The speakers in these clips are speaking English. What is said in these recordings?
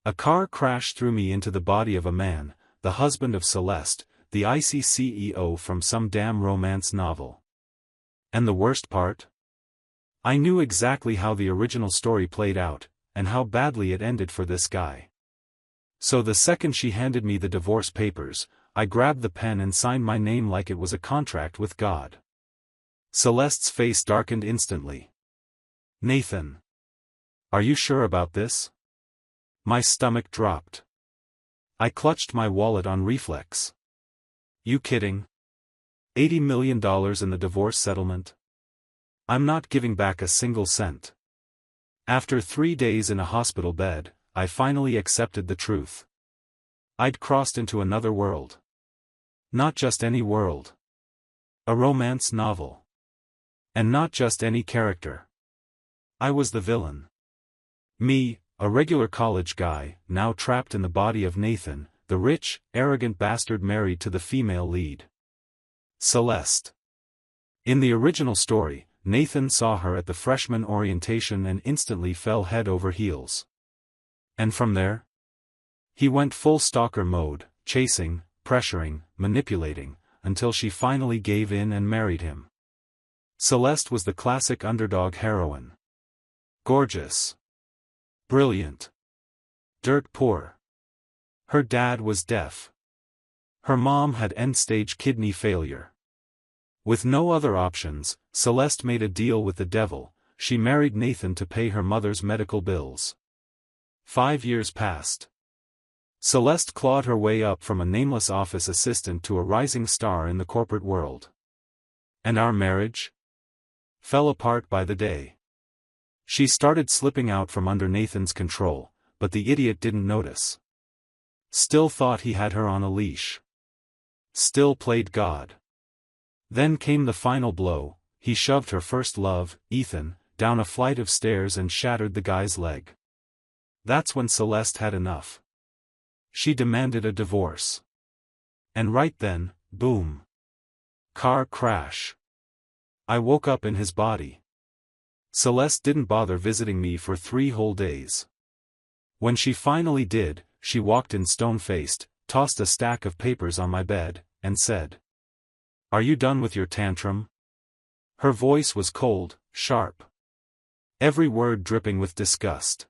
A car crashed through me into the body of a man, the husband of Celeste, the icy CEO from some damn romance novel. And the worst part? I knew exactly how the original story played out, and how badly it ended for this guy. So the second she handed me the divorce papers, I grabbed the pen and signed my name like it was a contract with God. Celeste's face darkened instantly. "Nathan. Are you sure about this?" My stomach dropped. I clutched my wallet on reflex. "You kidding? $80 million in the divorce settlement? I'm not giving back a single cent." After 3 days in a hospital bed, I finally accepted the truth. I'd crossed into another world. Not just any world. A romance novel. And not just any character. I was the villain. Me, a regular college guy, now trapped in the body of Nathan, the rich, arrogant bastard married to the female lead. Celeste. In the original story, Nathan saw her at the freshman orientation and instantly fell head over heels. And from there? He went full stalker mode, chasing, pressuring, manipulating, until she finally gave in and married him. Celeste was the classic underdog heroine. Gorgeous. Brilliant. Dirt poor. Her dad was deaf. Her mom had end-stage kidney failure. With no other options, Celeste made a deal with the devil. She married Nathan to pay her mother's medical bills. 5 years passed. Celeste clawed her way up from a nameless office assistant to a rising star in the corporate world. And our marriage? Fell apart by the day. She started slipping out from under Nathan's control, but the idiot didn't notice. Still thought he had her on a leash. Still played God. Then came the final blow. He shoved her first love, Ethan, down a flight of stairs and shattered the guy's leg. That's when Celeste had enough. She demanded a divorce. And right then, boom. Car crash. I woke up in his body. Celeste didn't bother visiting me for 3 whole days. When she finally did, she walked in stone-faced, tossed a stack of papers on my bed, and said, "Are you done with your tantrum?" Her voice was cold, sharp. Every word dripping with disgust.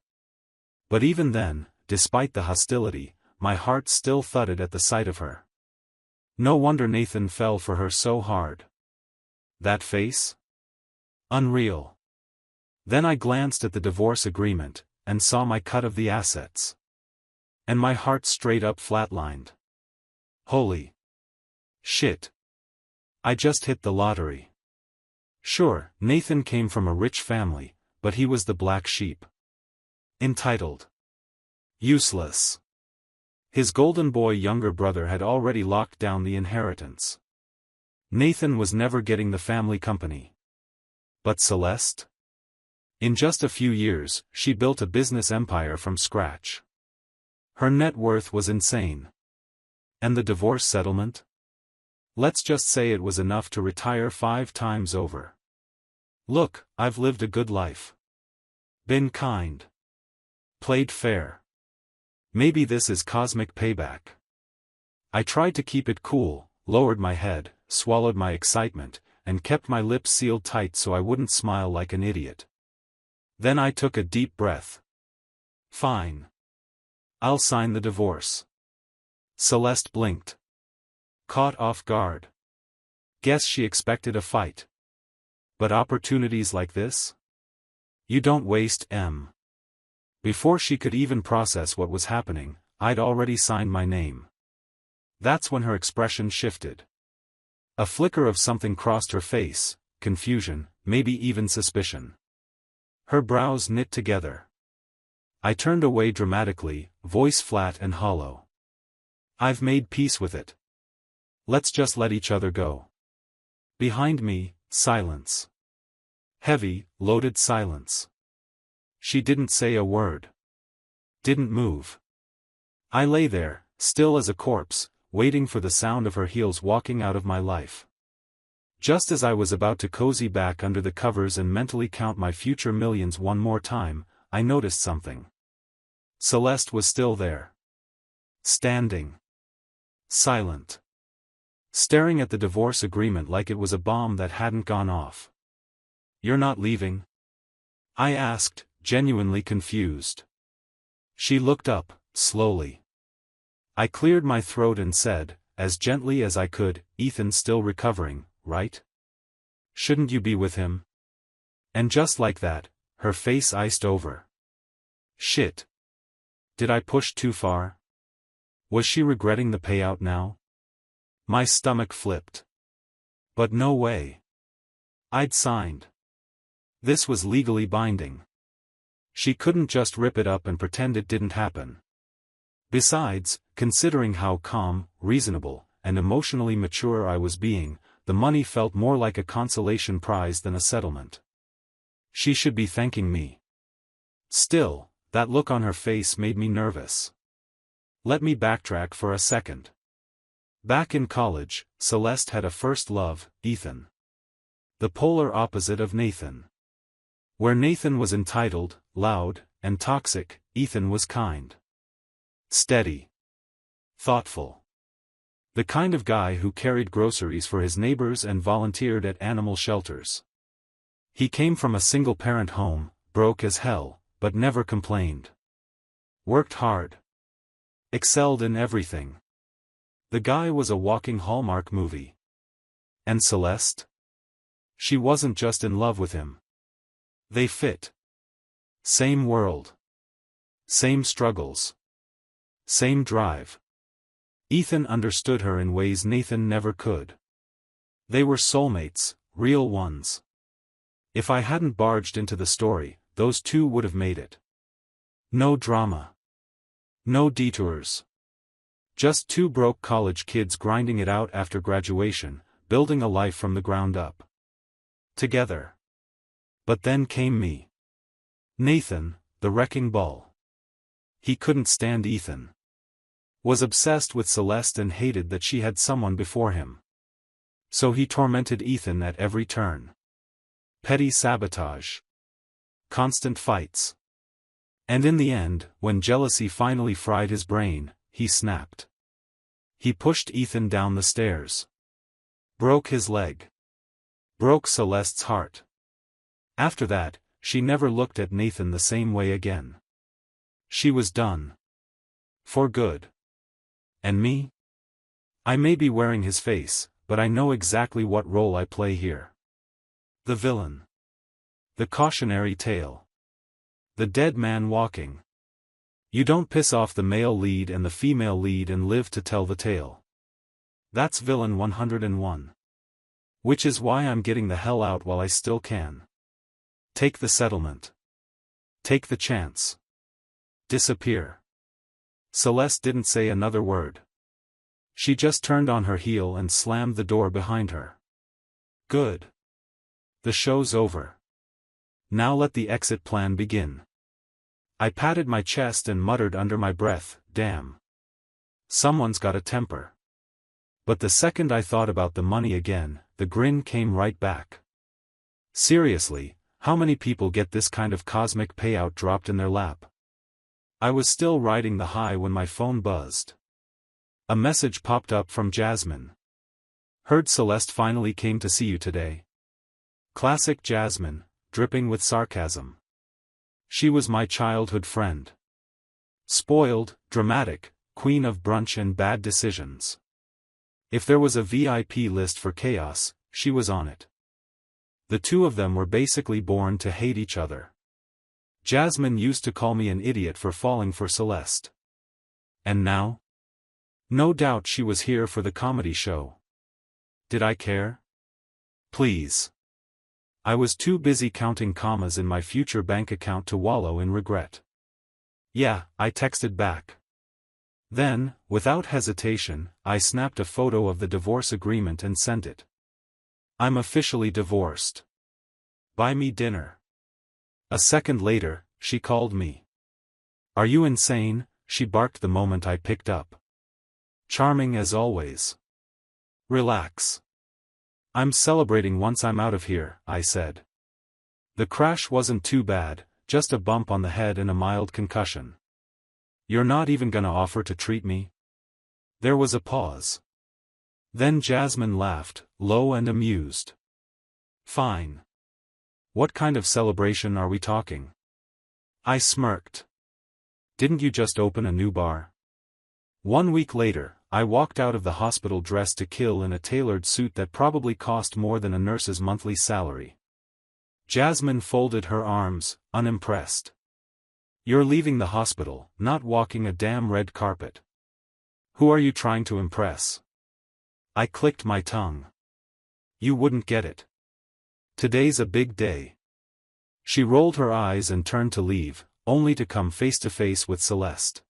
But even then, despite the hostility, my heart still thudded at the sight of her. No wonder Nathan fell for her so hard. That face? Unreal. Then I glanced at the divorce agreement, and saw my cut of the assets. And my heart straight up flatlined. Holy shit. I just hit the lottery. Sure, Nathan came from a rich family, but he was the black sheep. Entitled. Useless. His golden boy younger brother had already locked down the inheritance. Nathan was never getting the family company. But Celeste? In just a few years, she built a business empire from scratch. Her net worth was insane. And the divorce settlement? Let's just say it was enough to retire 5 times over. Look, I've lived a good life. Been kind. Played fair. Maybe this is cosmic payback. I tried to keep it cool, lowered my head, swallowed my excitement, and kept my lips sealed tight so I wouldn't smile like an idiot. Then I took a deep breath. Fine. I'll sign the divorce. Celeste blinked. Caught off guard. Guess she expected a fight. But opportunities like this? You don't waste them. Before she could even process what was happening, I'd already signed my name. That's when her expression shifted. A flicker of something crossed her face, confusion, maybe even suspicion. Her brows knit together. I turned away dramatically, voice flat and hollow. I've made peace with it. Let's just let each other go. Behind me, silence. Heavy, loaded silence. She didn't say a word. Didn't move. I lay there, still as a corpse, waiting for the sound of her heels walking out of my life. Just as I was about to cozy back under the covers and mentally count my future millions one more time, I noticed something. Celeste was still there. Standing. Silent. Staring at the divorce agreement like it was a bomb that hadn't gone off. "You're not leaving?" I asked, genuinely confused. She looked up, slowly. I cleared my throat and said, as gently as I could, "Ethan's still recovering, right? Shouldn't you be with him?" And just like that, her face iced over. Shit. Did I push too far? Was she regretting the payout now? My stomach flipped. But no way. I'd signed. This was legally binding. She couldn't just rip it up and pretend it didn't happen. Besides, considering how calm, reasonable, and emotionally mature I was being, the money felt more like a consolation prize than a settlement. She should be thanking me. Still, that look on her face made me nervous. Let me backtrack for a second. Back in college, Celeste had a first love, Ethan. The polar opposite of Nathan. Where Nathan was entitled, loud, and toxic, Ethan was kind. Steady. Thoughtful. The kind of guy who carried groceries for his neighbors and volunteered at animal shelters. He came from a single-parent home, broke as hell, but never complained. Worked hard. Excelled in everything. The guy was a walking Hallmark movie. And Celeste? She wasn't just in love with him. They fit. Same world. Same struggles. Same drive. Ethan understood her in ways Nathan never could. They were soulmates, real ones. If I hadn't barged into the story, those two would have made it. No drama. No detours. Just two broke college kids grinding it out after graduation, building a life from the ground up. Together. But then came me. Nathan, the wrecking ball. He couldn't stand Ethan. Was obsessed with Celeste and hated that she had someone before him. So he tormented Ethan at every turn. Petty sabotage. Constant fights. And in the end, when jealousy finally fried his brain, he snapped. He pushed Ethan down the stairs. Broke his leg. Broke Celeste's heart. After that, she never looked at Nathan the same way again. She was done. For good. And me? I may be wearing his face, but I know exactly what role I play here. The villain. The cautionary tale. The dead man walking. You don't piss off the male lead and the female lead and live to tell the tale. That's villain 101. Which is why I'm getting the hell out while I still can. Take the settlement. Take the chance. Disappear. Celeste didn't say another word. She just turned on her heel and slammed the door behind her. Good. The show's over. Now let the exit plan begin. I patted my chest and muttered under my breath, "Damn. Someone's got a temper." But the second I thought about the money again, the grin came right back. Seriously, how many people get this kind of cosmic payout dropped in their lap? I was still riding the high when my phone buzzed. A message popped up from Jasmine. Heard Celeste finally came to see you today. Classic Jasmine, dripping with sarcasm. She was my childhood friend. Spoiled, dramatic, queen of brunch and bad decisions. If there was a VIP list for chaos, she was on it. The two of them were basically born to hate each other. Jasmine used to call me an idiot for falling for Celeste. And now? No doubt she was here for the comedy show. Did I care? Please. I was too busy counting commas in my future bank account to wallow in regret. Yeah, I texted back. Then, without hesitation, I snapped a photo of the divorce agreement and sent it. I'm officially divorced. Buy me dinner. A second later, she called me. Are you insane? She barked the moment I picked up. Charming as always. Relax. I'm celebrating once I'm out of here, I said. The crash wasn't too bad, just a bump on the head and a mild concussion. You're not even gonna offer to treat me? There was a pause. Then Jasmine laughed, low and amused. Fine. What kind of celebration are we talking? I smirked. Didn't you just open a new bar? 1 week later, I walked out of the hospital dressed to kill in a tailored suit that probably cost more than a nurse's monthly salary. Jasmine folded her arms, unimpressed. You're leaving the hospital, not walking a damn red carpet. Who are you trying to impress? I clicked my tongue. You wouldn't get it. Today's a big day. She rolled her eyes and turned to leave, only to come face to face with Celeste.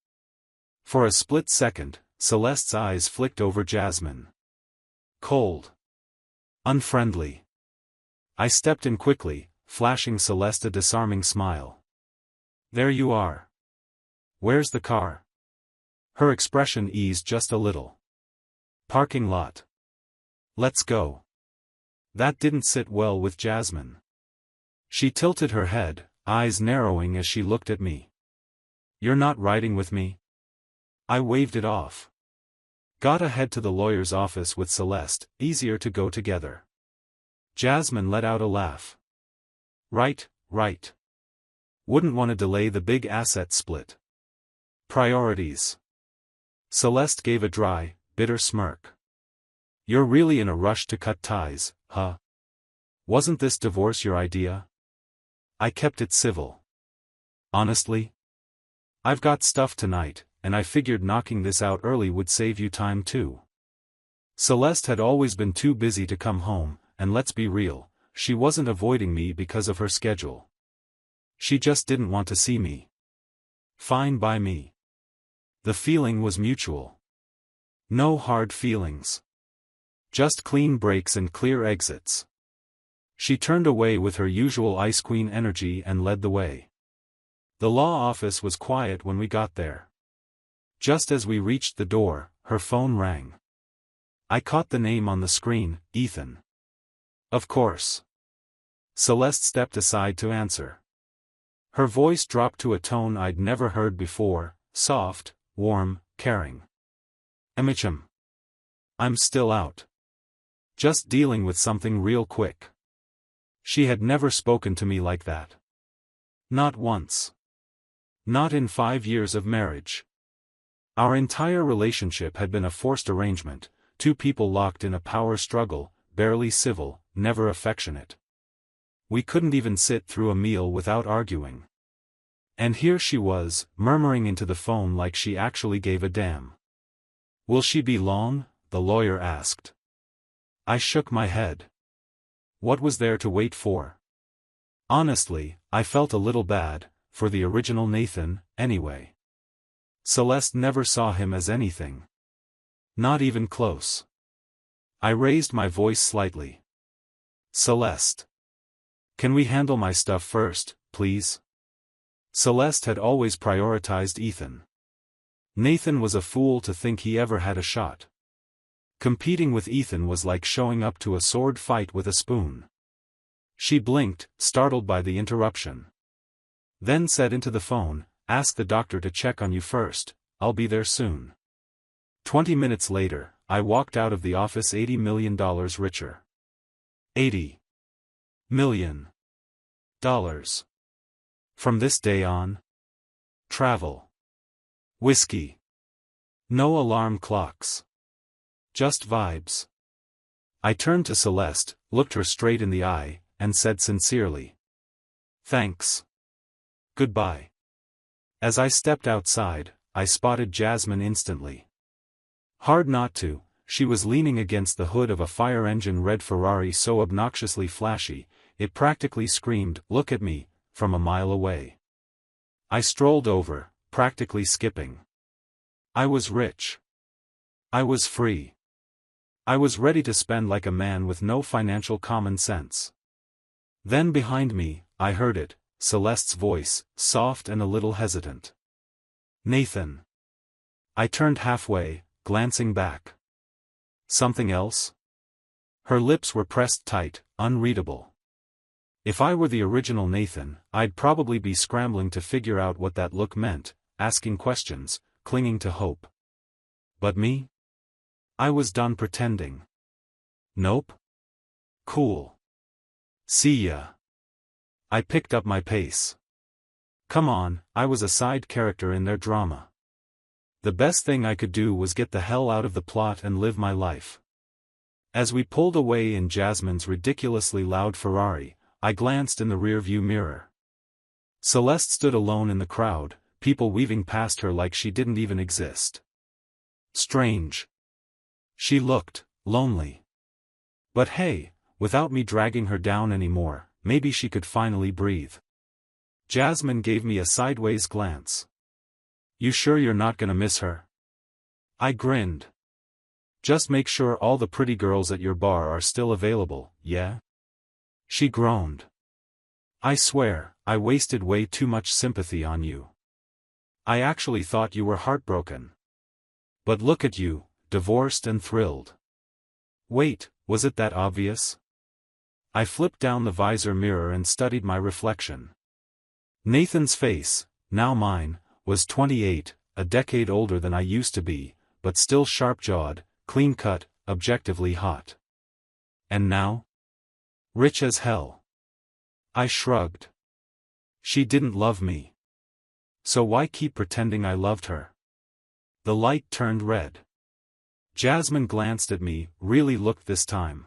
For a split second, Celeste's eyes flicked over Jasmine. Cold. Unfriendly. I stepped in quickly, flashing Celeste a disarming smile. There you are. Where's the car? Her expression eased just a little. Parking lot. Let's go. That didn't sit well with Jasmine. She tilted her head, eyes narrowing as she looked at me. You're not riding with me? I waved it off. Gotta head to the lawyer's office with Celeste, easier to go together. Jasmine let out a laugh. Right. Wouldn't want to delay the big asset split. Priorities. Celeste gave a dry, bitter smirk. You're really in a rush to cut ties, huh? Wasn't this divorce your idea? I kept it civil. Honestly? I've got stuff tonight, and I figured knocking this out early would save you time too. Celeste had always been too busy to come home, and let's be real, she wasn't avoiding me because of her schedule. She just didn't want to see me. Fine by me. The feeling was mutual. No hard feelings. Just clean breaks and clear exits. She turned away with her usual Ice Queen energy and led the way. The law office was quiet when we got there. Just as we reached the door, her phone rang. I caught the name on the screen, Ethan. Of course. Celeste stepped aside to answer. Her voice dropped to a tone I'd never heard before, soft, warm, caring. Emicham. I'm still out. Just dealing with something real quick. She had never spoken to me like that. Not once. Not in 5 years of marriage. Our entire relationship had been a forced arrangement, two people locked in a power struggle, barely civil, never affectionate. We couldn't even sit through a meal without arguing. And here she was, murmuring into the phone like she actually gave a damn. Will she be long? The lawyer asked. I shook my head. What was there to wait for? Honestly, I felt a little bad, for the original Nathan, anyway. Celeste never saw him as anything. Not even close. I raised my voice slightly. Celeste. Can we handle my stuff first, please? Celeste had always prioritized Ethan. Nathan was a fool to think he ever had a shot. Competing with Ethan was like showing up to a sword fight with a spoon. She blinked, startled by the interruption. Then said into the phone, ask the doctor to check on you first, I'll be there soon. 20 minutes later, I walked out of the office $80 million richer. $80 million. From this day on. Travel. Whiskey. No alarm clocks. Just vibes. I turned to Celeste, looked her straight in the eye, and said sincerely. Thanks. Goodbye. As I stepped outside, I spotted Jasmine instantly. Hard not to, she was leaning against the hood of a fire-engine red Ferrari so obnoxiously flashy, it practically screamed, look at me, from a mile away. I strolled over, practically skipping. I was rich. I was free. I was ready to spend like a man with no financial common sense. Then behind me, I heard it, Celeste's voice, soft and a little hesitant. Nathan. I turned halfway, glancing back. Something else? Her lips were pressed tight, unreadable. If I were the original Nathan, I'd probably be scrambling to figure out what that look meant, asking questions, clinging to hope. But me? I was done pretending. Nope. Cool. See ya. I picked up my pace. Come on, I was a side character in their drama. The best thing I could do was get the hell out of the plot and live my life. As we pulled away in Jasmine's ridiculously loud Ferrari, I glanced in the rearview mirror. Celeste stood alone in the crowd, people weaving past her like she didn't even exist. Strange. She looked lonely. But hey, without me dragging her down anymore, maybe she could finally breathe. Jasmine gave me a sideways glance. You sure you're not gonna miss her? I grinned. Just make sure all the pretty girls at your bar are still available, yeah? She groaned. I swear, I wasted way too much sympathy on you. I actually thought you were heartbroken. But look at you, divorced and thrilled. Wait, was it that obvious? I flipped down the visor mirror and studied my reflection. Nathan's face, now mine, was 28, a decade older than I used to be, but still sharp-jawed, clean-cut, objectively hot. And now? Rich as hell. I shrugged. She didn't love me. So why keep pretending I loved her? The light turned red. Jasmine glanced at me, really looked this time.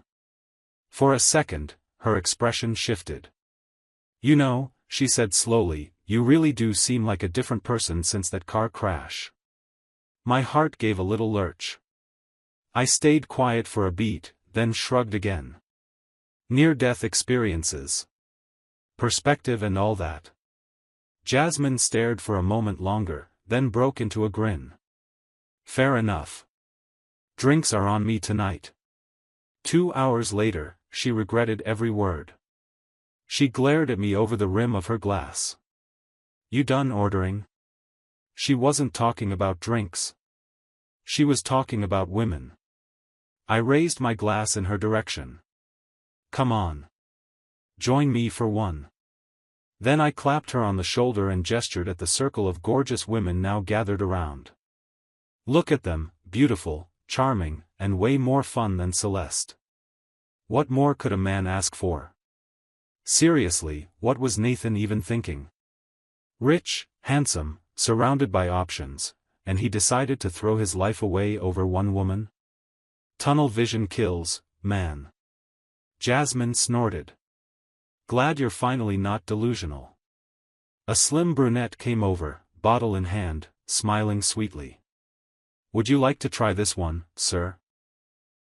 For a second, her expression shifted. You know, she said slowly, you really do seem like a different person since that car crash. My heart gave a little lurch. I stayed quiet for a beat, then shrugged again. Near-death experiences. Perspective and all that. Jasmine stared for a moment longer, then broke into a grin. Fair enough. Drinks are on me tonight. 2 hours later, she regretted every word. She glared at me over the rim of her glass. You done ordering? She wasn't talking about drinks. She was talking about women. I raised my glass in her direction. Come on. Join me for one. Then I clapped her on the shoulder and gestured at the circle of gorgeous women now gathered around. Look at them, beautiful, charming, and way more fun than Celeste. What more could a man ask for? Seriously, what was Nathan even thinking? Rich, handsome, surrounded by options, and he decided to throw his life away over one woman? Tunnel vision kills, man. Jasmine snorted. Glad you're finally not delusional. A slim brunette came over, bottle in hand, smiling sweetly. Would you like to try this one, sir?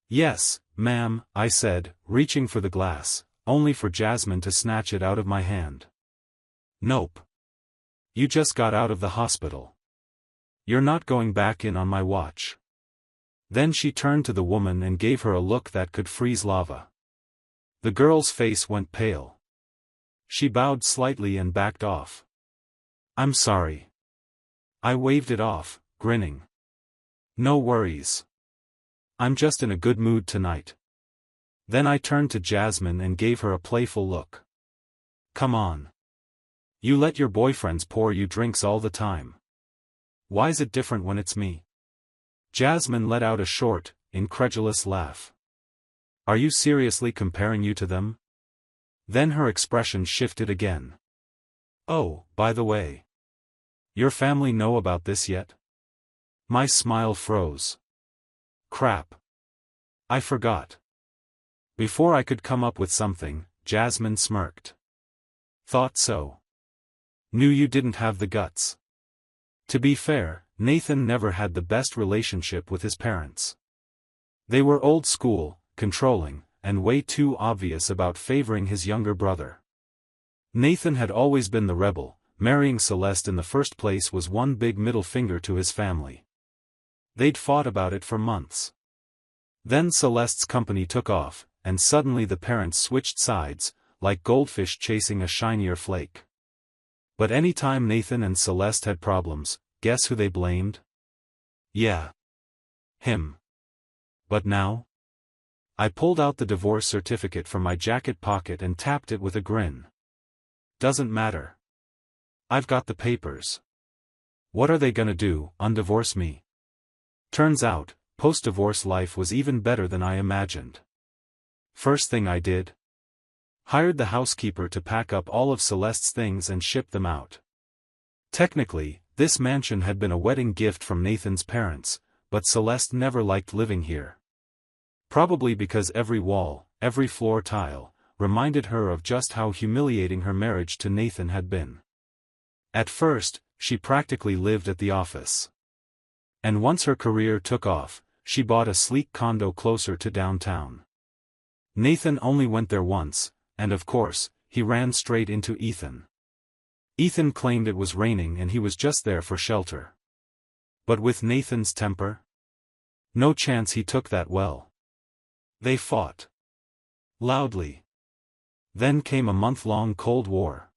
Yes, ma'am, I said, reaching for the glass, only for Jasmine to snatch it out of my hand. Nope. You just got out of the hospital. You're not going back in on my watch. Then she turned to the woman and gave her a look that could freeze lava. The girl's face went pale. She bowed slightly and backed off. I'm sorry. I waved it off, grinning. No worries. I'm just in a good mood tonight. Then I turned to Jasmine and gave her a playful look. Come on. You let your boyfriends pour you drinks all the time. Why's it different when it's me? Jasmine let out a short, incredulous laugh. Are you seriously comparing you to them? Then her expression shifted again. Oh, by the way. Your family know about this yet? My smile froze. Crap. I forgot. Before I could come up with something, Jasmine smirked. Thought so. Knew you didn't have the guts. To be fair, Nathan never had the best relationship with his parents. They were old school, controlling, and way too obvious about favoring his younger brother. Nathan had always been the rebel. Marrying Celeste in the first place was one big middle finger to his family. They'd fought about it for months. Then Celeste's company took off, and suddenly the parents switched sides, like goldfish chasing a shinier flake. But any time Nathan and Celeste had problems, guess who they blamed? Yeah. Him. But now? I pulled out the divorce certificate from my jacket pocket and tapped it with a grin. Doesn't matter. I've got the papers. What are they gonna do, undivorce me? Turns out, post-divorce life was even better than I imagined. First thing I did? Hired the housekeeper to pack up all of Celeste's things and ship them out. Technically, this mansion had been a wedding gift from Nathan's parents, but Celeste never liked living here. Probably because every wall, every floor tile, reminded her of just how humiliating her marriage to Nathan had been. At first, she practically lived at the office. And once her career took off, she bought a sleek condo closer to downtown. Nathan only went there once, and of course, he ran straight into Ethan. Ethan claimed it was raining and he was just there for shelter. But with Nathan's temper? No chance he took that well. They fought. Loudly. Then came a month-long Cold War.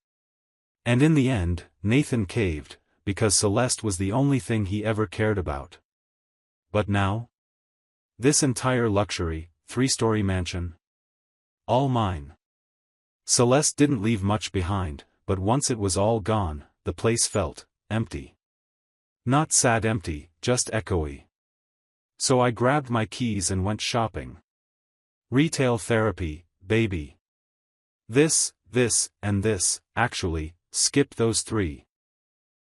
And in the end, Nathan caved, because Celeste was the only thing he ever cared about. But now? This entire luxury, 3-story mansion? All mine. Celeste didn't leave much behind, but once it was all gone, the place felt empty. Not sad empty, just echoey. So I grabbed my keys and went shopping. Retail therapy, baby. This, and this, actually, skip those 3.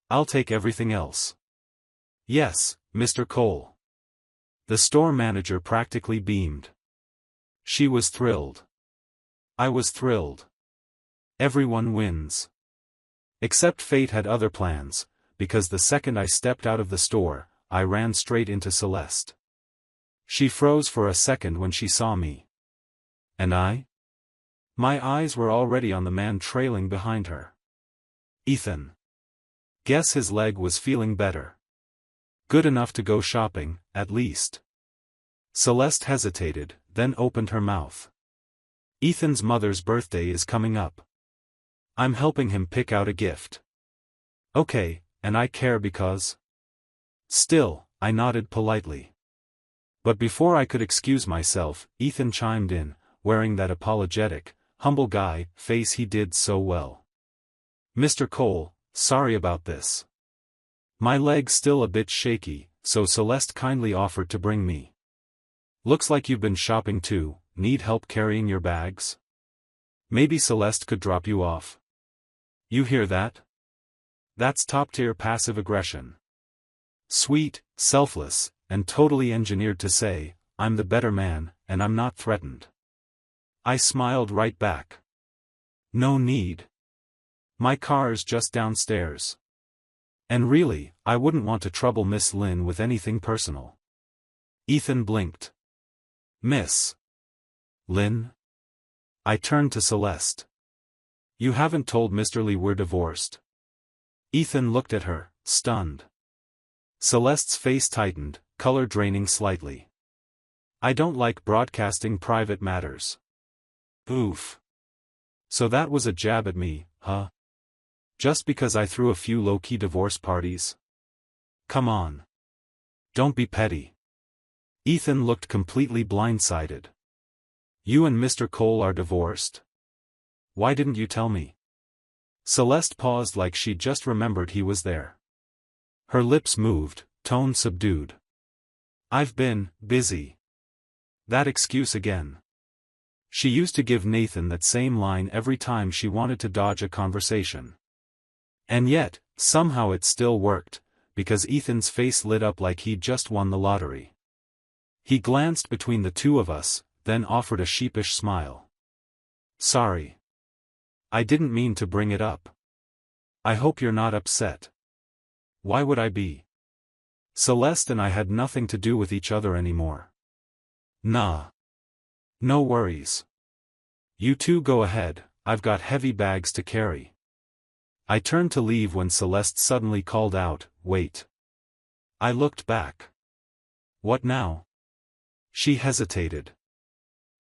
I'll take everything else. Yes, Mr. Cole. The store manager practically beamed. She was thrilled. I was thrilled. Everyone wins. Except fate had other plans, because the second I stepped out of the store, I ran straight into Celeste. She froze for a second when she saw me. And I? My eyes were already on the man trailing behind her. Ethan. Guess his leg was feeling better. Good enough to go shopping, at least. Celeste hesitated, then opened her mouth. Ethan's mother's birthday is coming up. I'm helping him pick out a gift. Okay, and I care because... Still, I nodded politely. But before I could excuse myself, Ethan chimed in, wearing that apologetic, humble guy face he did so well. Mr. Cole, sorry about this. My leg's still a bit shaky, so Celeste kindly offered to bring me. Looks like you've been shopping too, need help carrying your bags? Maybe Celeste could drop you off. You hear that? That's top-tier passive aggression. Sweet, selfless, and totally engineered to say, I'm the better man, and I'm not threatened. I smiled right back. No need. My car's just downstairs. And really, I wouldn't want to trouble Miss Lynn with anything personal. Ethan blinked. Miss Lynn? I turned to Celeste. You haven't told Mr. Lee we're divorced. Ethan looked at her, stunned. Celeste's face tightened, color draining slightly. I don't like broadcasting private matters. Oof. So that was a jab at me, huh? Just because I threw a few low-key divorce parties? Come on. Don't be petty. Ethan looked completely blindsided. You and Mr. Cole are divorced? Why didn't you tell me? Celeste paused like she'd just remembered he was there. Her lips moved, tone subdued. I've been busy. That excuse again. She used to give Nathan that same line every time she wanted to dodge a conversation. And yet, somehow it still worked, because Ethan's face lit up like he'd just won the lottery. He glanced between the two of us, then offered a sheepish smile. Sorry. I didn't mean to bring it up. I hope you're not upset. Why would I be? Celeste and I had nothing to do with each other anymore. Nah. No worries. You two go ahead, I've got heavy bags to carry. I turned to leave when Celeste suddenly called out, wait. I looked back. What now? She hesitated.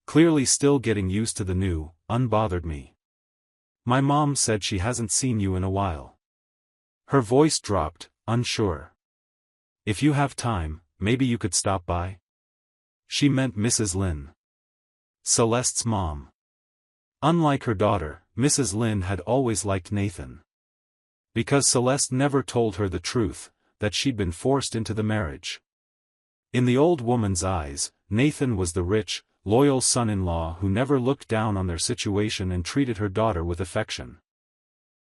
Clearly still getting used to the new, unbothered me. My mom said she hasn't seen you in a while. Her voice dropped, unsure. If you have time, maybe you could stop by? She meant Mrs. Lynn. Celeste's mom. Unlike her daughter, Mrs. Lynn had always liked Nathan. Because Celeste never told her the truth, that she'd been forced into the marriage. In the old woman's eyes, Nathan was the rich, loyal son-in-law who never looked down on their situation and treated her daughter with affection.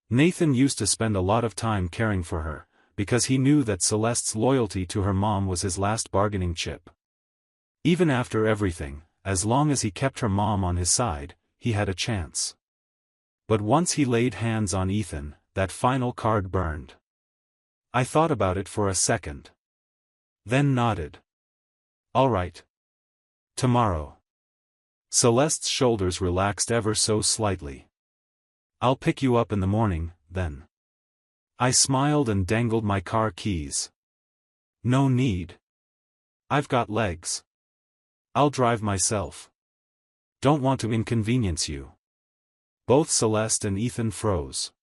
Nathan used to spend a lot of time caring for her, because he knew that Celeste's loyalty to her mom was his last bargaining chip. Even after everything, as long as he kept her mom on his side, he had a chance. But once he laid hands on Ethan, that final card burned. I thought about it for a second. Then nodded. All right. Tomorrow. Celeste's shoulders relaxed ever so slightly. I'll pick you up in the morning, then. I smiled and dangled my car keys. No need. I've got legs. I'll drive myself. Don't want to inconvenience you. Both Celeste and Ethan froze.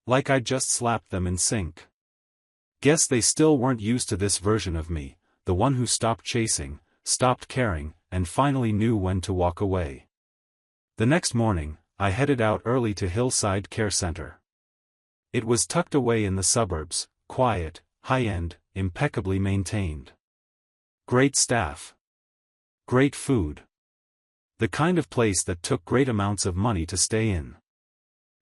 Like I'd just slapped them in sync. Guess they still weren't used to this version of me, the one who stopped chasing, stopped caring, and finally knew when to walk away. The next morning, I headed out early to Hillside Care Center. It was tucked away in the suburbs, quiet, high-end, impeccably maintained. Great staff. Great food. The kind of place that took great amounts of money to stay in.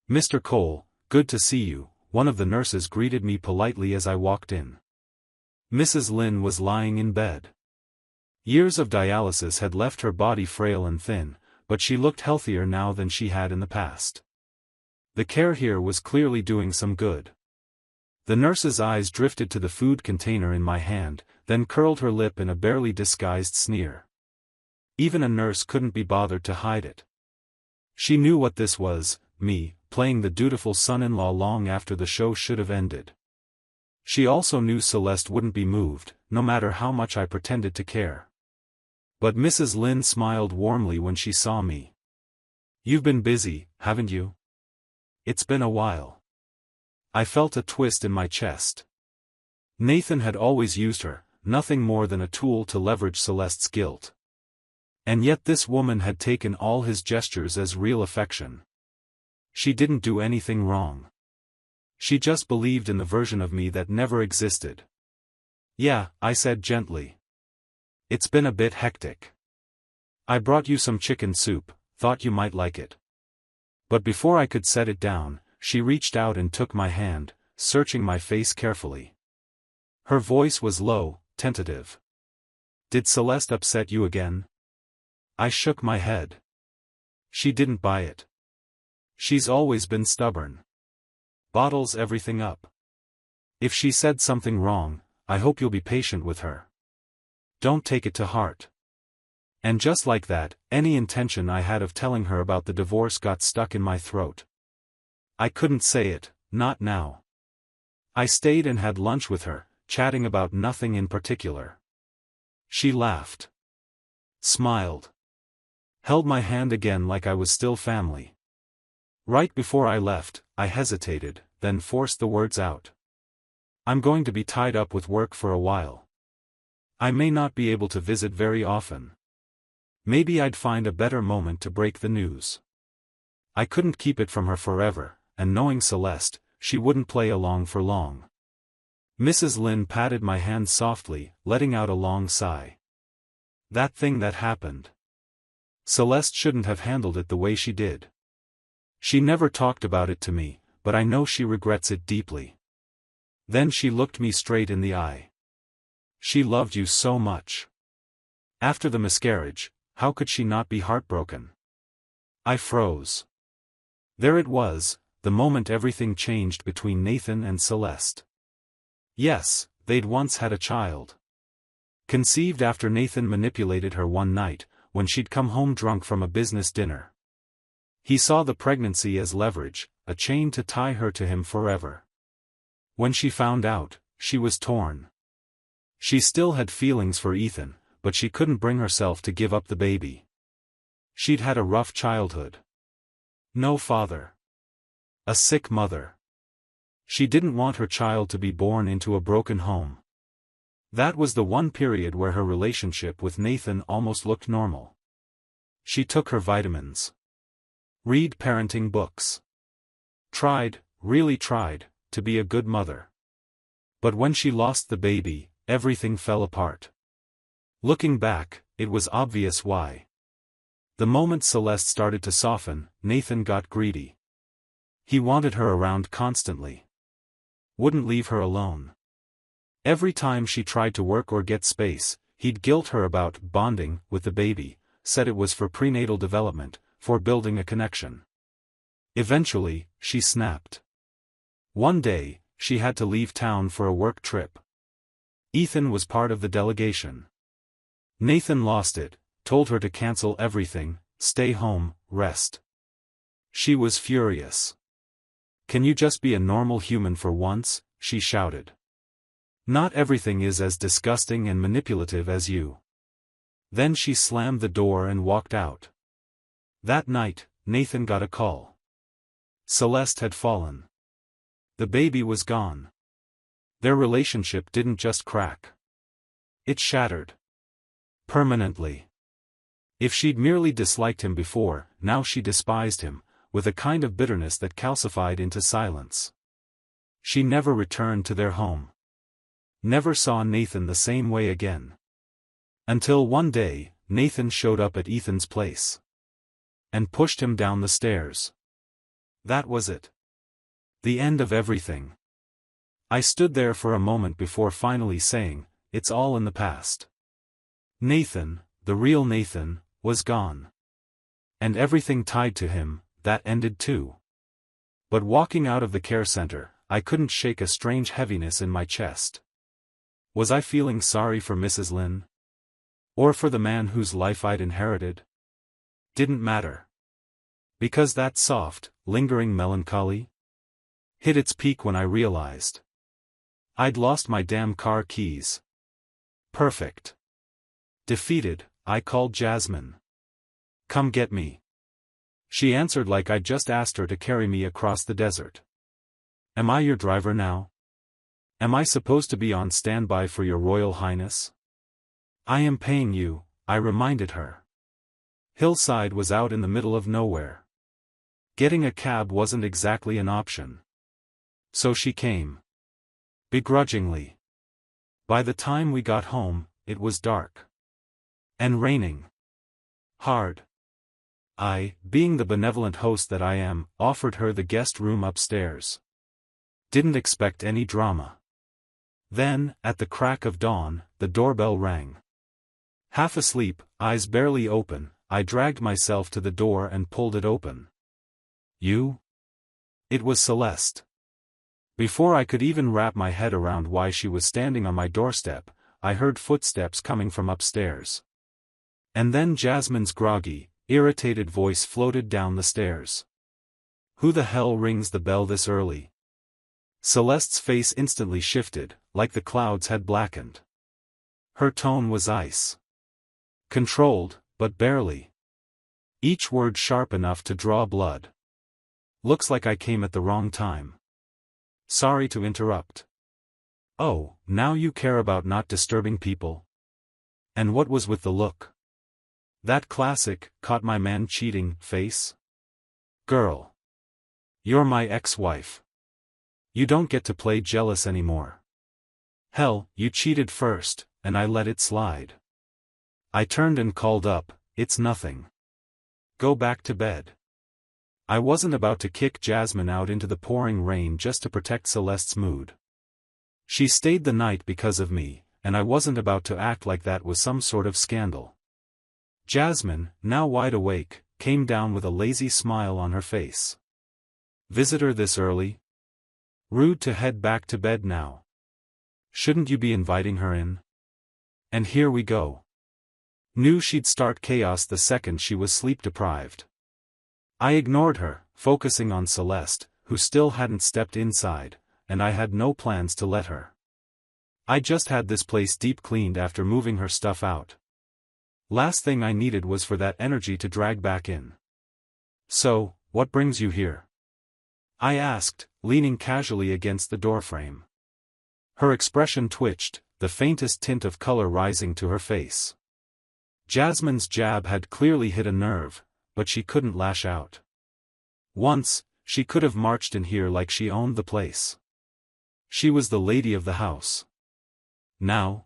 Mr. Cole, good to see you, one of the nurses greeted me politely as I walked in. Mrs. Lynn was lying in bed. Years of dialysis had left her body frail and thin, but she looked healthier now than she had in the past. The care here was clearly doing some good. The nurse's eyes drifted to the food container in my hand, then curled her lip in a barely disguised sneer. Even a nurse couldn't be bothered to hide it. She knew what this was, me, playing the dutiful son-in-law long after the show should have ended. She also knew Celeste wouldn't be moved, no matter how much I pretended to care. But Mrs. Lynn smiled warmly when she saw me. You've been busy, haven't you? It's been a while. I felt a twist in my chest. Nathan had always used her, nothing more than a tool to leverage Celeste's guilt. And yet this woman had taken all his gestures as real affection. She didn't do anything wrong. She just believed in the version of me that never existed. Yeah, I said gently. It's been a bit hectic. I brought you some chicken soup, thought you might like it. But before I could set it down, she reached out and took my hand, searching my face carefully. Her voice was low, tentative. Did Celeste upset you again? I shook my head. She didn't buy it. She's always been stubborn. Bottles everything up. If she said something wrong, I hope you'll be patient with her. Don't take it to heart. And just like that, any intention I had of telling her about the divorce got stuck in my throat. I couldn't say it, not now. I stayed and had lunch with her, chatting about nothing in particular. She laughed. Smiled. Held my hand again like I was still family. Right before I left, I hesitated, then forced the words out. I'm going to be tied up with work for a while. I may not be able to visit very often. Maybe I'd find a better moment to break the news. I couldn't keep it from her forever, and knowing Celeste, she wouldn't play along for long. Mrs. Lynn patted my hand softly, letting out a long sigh. That thing that happened. Celeste shouldn't have handled it the way she did. She never talked about it to me, but I know she regrets it deeply. Then she looked me straight in the eye. She loved you so much. After the miscarriage, how could she not be heartbroken? I froze. There it was, the moment everything changed between Nathan and Celeste. Yes, they'd once had a child. Conceived after Nathan manipulated her one night, when she'd come home drunk from a business dinner. He saw the pregnancy as leverage, a chain to tie her to him forever. When she found out, she was torn. She still had feelings for Ethan, but she couldn't bring herself to give up the baby. She'd had a rough childhood. No father. A sick mother. She didn't want her child to be born into a broken home. That was the one period where her relationship with Nathan almost looked normal. She took her vitamins. Read parenting books. Tried, really tried, to be a good mother. But when she lost the baby, everything fell apart. Looking back, it was obvious why. The moment Celeste started to soften, Nathan got greedy. He wanted her around constantly. Wouldn't leave her alone. Every time she tried to work or get space, he'd guilt her about bonding with the baby, said it was for prenatal development, for building a connection. Eventually, she snapped. One day, she had to leave town for a work trip. Ethan was part of the delegation. Nathan lost it, told her to cancel everything, stay home, rest. She was furious. "Can you just be a normal human for once?" she shouted. "Not everything is as disgusting and manipulative as you." Then she slammed the door and walked out. That night, Nathan got a call. Celeste had fallen. The baby was gone. Their relationship didn't just crack. It shattered. Permanently. If she'd merely disliked him before, now she despised him, with a kind of bitterness that calcified into silence. She never returned to their home. Never saw Nathan the same way again. Until one day, Nathan showed up at Ethan's place. And pushed him down the stairs. That was it. The end of everything. I stood there for a moment before finally saying, "It's all in the past." Nathan, the real Nathan, was gone. And everything tied to him, that ended too. But walking out of the care center, I couldn't shake a strange heaviness in my chest. Was I feeling sorry for Mrs. Lin? Or for the man whose life I'd inherited? Didn't matter. Because that soft, lingering melancholy hit its peak when I realized I'd lost my damn car keys. Perfect. Defeated, I called Jasmine. "Come get me." She answered like I'd just asked her to carry me across the desert. "Am I your driver now? Am I supposed to be on standby for your Royal Highness?" "I am paying you," I reminded her. Hillside was out in the middle of nowhere. Getting a cab wasn't exactly an option. So she came. Begrudgingly. By the time we got home, it was dark. And raining. Hard. I, being the benevolent host that I am, offered her the guest room upstairs. Didn't expect any drama. Then, at the crack of dawn, the doorbell rang. Half asleep, eyes barely open, I dragged myself to the door and pulled it open. "You?" It was Celeste. Before I could even wrap my head around why she was standing on my doorstep, I heard footsteps coming from upstairs. And then Jasmine's groggy, irritated voice floated down the stairs. "Who the hell rings the bell this early?" Celeste's face instantly shifted, like the clouds had blackened. Her tone was ice. Controlled, but barely. Each word sharp enough to draw blood. "Looks like I came at the wrong time. Sorry to interrupt." "Oh, now you care about not disturbing people?" And what was with the look? That classic, caught my man cheating, face? "Girl. You're my ex-wife. You don't get to play jealous anymore. Hell, you cheated first, and I let it slide." I turned and called up, "It's nothing. Go back to bed." I wasn't about to kick Jasmine out into the pouring rain just to protect Celeste's mood. She stayed the night because of me, and I wasn't about to act like that was some sort of scandal. Jasmine, now wide awake, came down with a lazy smile on her face. "Visitor this early? Rude to head back to bed now. Shouldn't you be inviting her in?" And here we go. Knew she'd start chaos the second she was sleep-deprived. I ignored her, focusing on Celeste, who still hadn't stepped inside, and I had no plans to let her. I just had this place deep cleaned after moving her stuff out. Last thing I needed was for that energy to drag back in. "So, what brings you here?" I asked, leaning casually against the doorframe. Her expression twitched, the faintest tint of color rising to her face. Jasmine's jab had clearly hit a nerve, but she couldn't lash out. Once, she could have marched in here like she owned the place. She was the lady of the house. Now,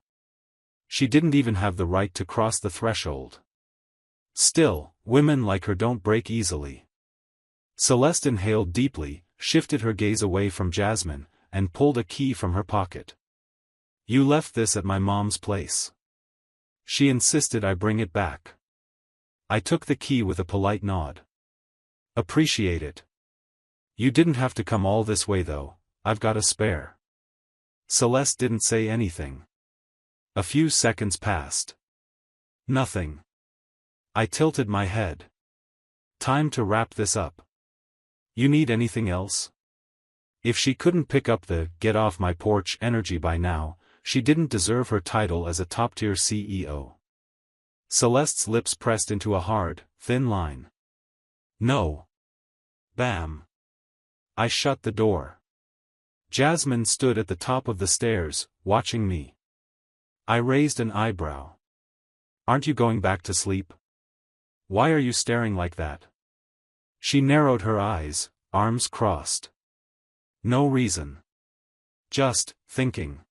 she didn't even have the right to cross the threshold. Still, women like her don't break easily. Celeste inhaled deeply, shifted her gaze away from Jasmine, and pulled a key from her pocket. You left this at my mom's place. She insisted I bring it back. I took the key with a polite nod. Appreciate it. You didn't have to come all this way though, I've got a spare. Celeste didn't say anything. A few seconds passed. Nothing. I tilted my head. Time to wrap this up. You need anything else? If she couldn't pick up the "get off my porch" energy by now, she didn't deserve her title as a top-tier CEO. Celeste's lips pressed into a hard, thin line. No. Bam. I shut the door. Jasmine stood at the top of the stairs, watching me. I raised an eyebrow. Aren't you going back to sleep? Why are you staring like that? She narrowed her eyes, arms crossed. No reason. Just thinking.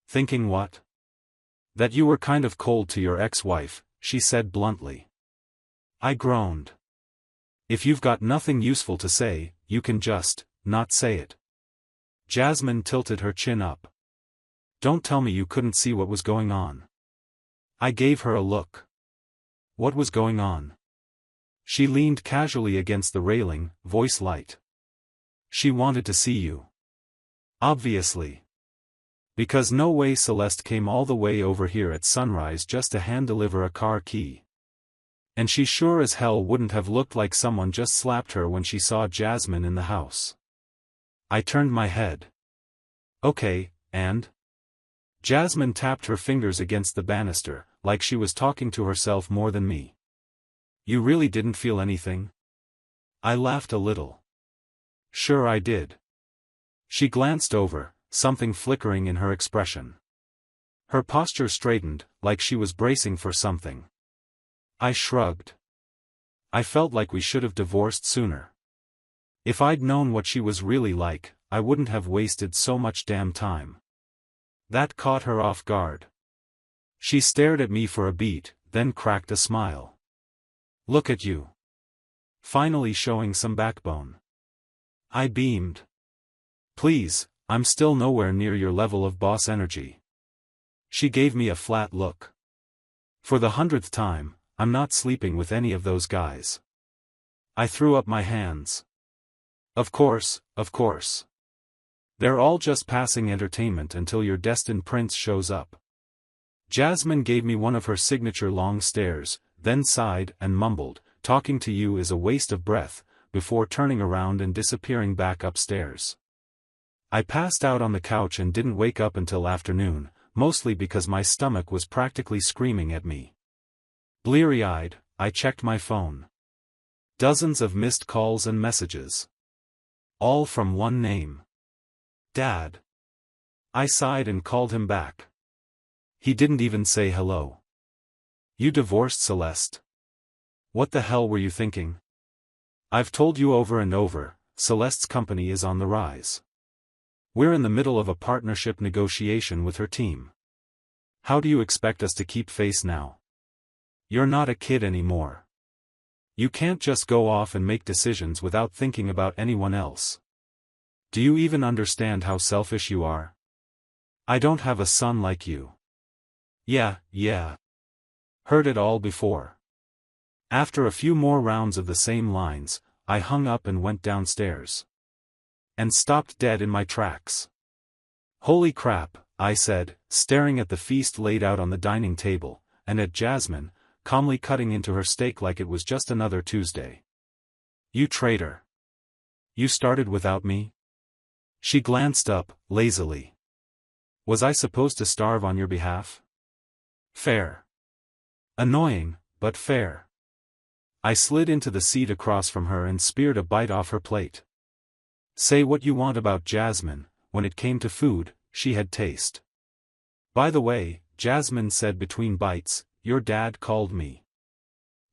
Thinking what? That you were kind of cold to your ex-wife, she said bluntly. I groaned. If you've got nothing useful to say, you can just not say it. Jasmine tilted her chin up. Don't tell me you couldn't see what was going on. I gave her a look. What was going on? She leaned casually against the railing, voice light. She wanted to see you. Obviously. Because no way Celeste came all the way over here at sunrise just to hand-deliver a car key. And she sure as hell wouldn't have looked like someone just slapped her when she saw Jasmine in the house. I turned my head. Okay, and? Jasmine tapped her fingers against the banister, like she was talking to herself more than me. You really didn't feel anything? I laughed a little. Sure I did. She glanced over, something flickering in her expression. Her posture straightened, like she was bracing for something. I shrugged. I felt like we should have divorced sooner. If I'd known what she was really like, I wouldn't have wasted so much damn time. That caught her off guard. She stared at me for a beat, then cracked a smile. Look at you. Finally showing some backbone. I beamed. Please, I'm still nowhere near your level of boss energy. She gave me a flat look. For the 100th time, I'm not sleeping with any of those guys. I threw up my hands. Of course, of course. They're all just passing entertainment until your destined prince shows up. Jasmine gave me one of her signature long stares, then sighed and mumbled, talking to you is a waste of breath, before turning around and disappearing back upstairs. I passed out on the couch and didn't wake up until afternoon, mostly because my stomach was practically screaming at me. Bleary-eyed, I checked my phone. Dozens of missed calls and messages. All from one name. Dad. I sighed and called him back. He didn't even say hello. You divorced Celeste? What the hell were you thinking? I've told you over and over, Celeste's company is on the rise. We're in the middle of a partnership negotiation with her team. How do you expect us to keep face now? You're not a kid anymore. You can't just go off and make decisions without thinking about anyone else. Do you even understand how selfish you are? I don't have a son like you. Yeah. Heard it all before. After a few more rounds of the same lines, I hung up and went downstairs. And stopped dead in my tracks. Holy crap, I said, staring at the feast laid out on the dining table, and at Jasmine, calmly cutting into her steak like it was just another Tuesday. You traitor. You started without me? She glanced up, lazily. Was I supposed to starve on your behalf? Fair. Annoying, but fair. I slid into the seat across from her and speared a bite off her plate. Say what you want about Jasmine, when it came to food, she had taste. By the way, Jasmine said between bites, your dad called me.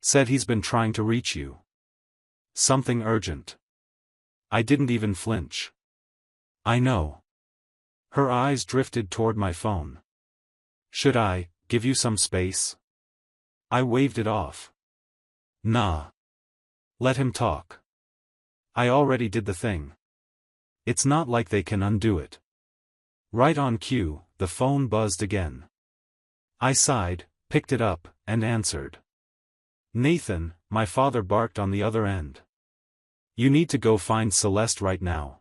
Said he's been trying to reach you. Something urgent. I didn't even flinch. I know. Her eyes drifted toward my phone. Should I give you some space? I waved it off. Nah. Let him talk. I already did the thing. It's not like they can undo it. Right on cue, the phone buzzed again. I sighed, picked it up, and answered. Nathan, my father barked on the other end. You need to go find Celeste right now.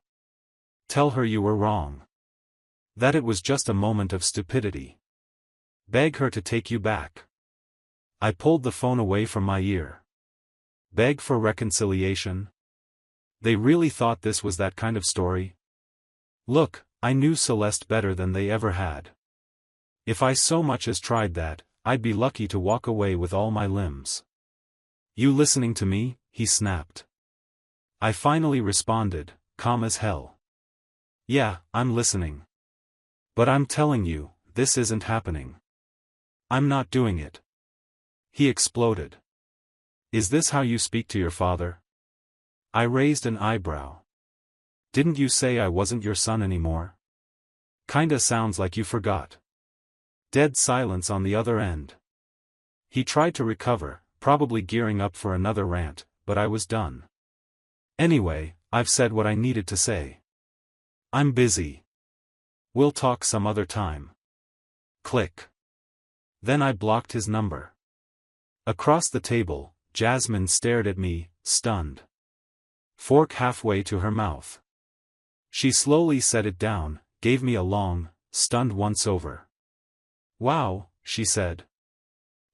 Tell her you were wrong. That it was just a moment of stupidity. Beg her to take you back. I pulled the phone away from my ear. Beg for reconciliation? They really thought this was that kind of story? Look, I knew Celeste better than they ever had. If I so much as tried that, I'd be lucky to walk away with all my limbs. You listening to me? He snapped. I finally responded, calm as hell. Yeah, I'm listening. But I'm telling you, this isn't happening. I'm not doing it. He exploded. Is this how you speak to your father? I raised an eyebrow. Didn't you say I wasn't your son anymore? Kinda sounds like you forgot. Dead silence on the other end. He tried to recover, probably gearing up for another rant, but I was done. Anyway, I've said what I needed to say. I'm busy. We'll talk some other time. Click. Then I blocked his number. Across the table, Jasmine stared at me, stunned. Fork halfway to her mouth. She slowly set it down, gave me a long, stunned once-over. Wow, she said.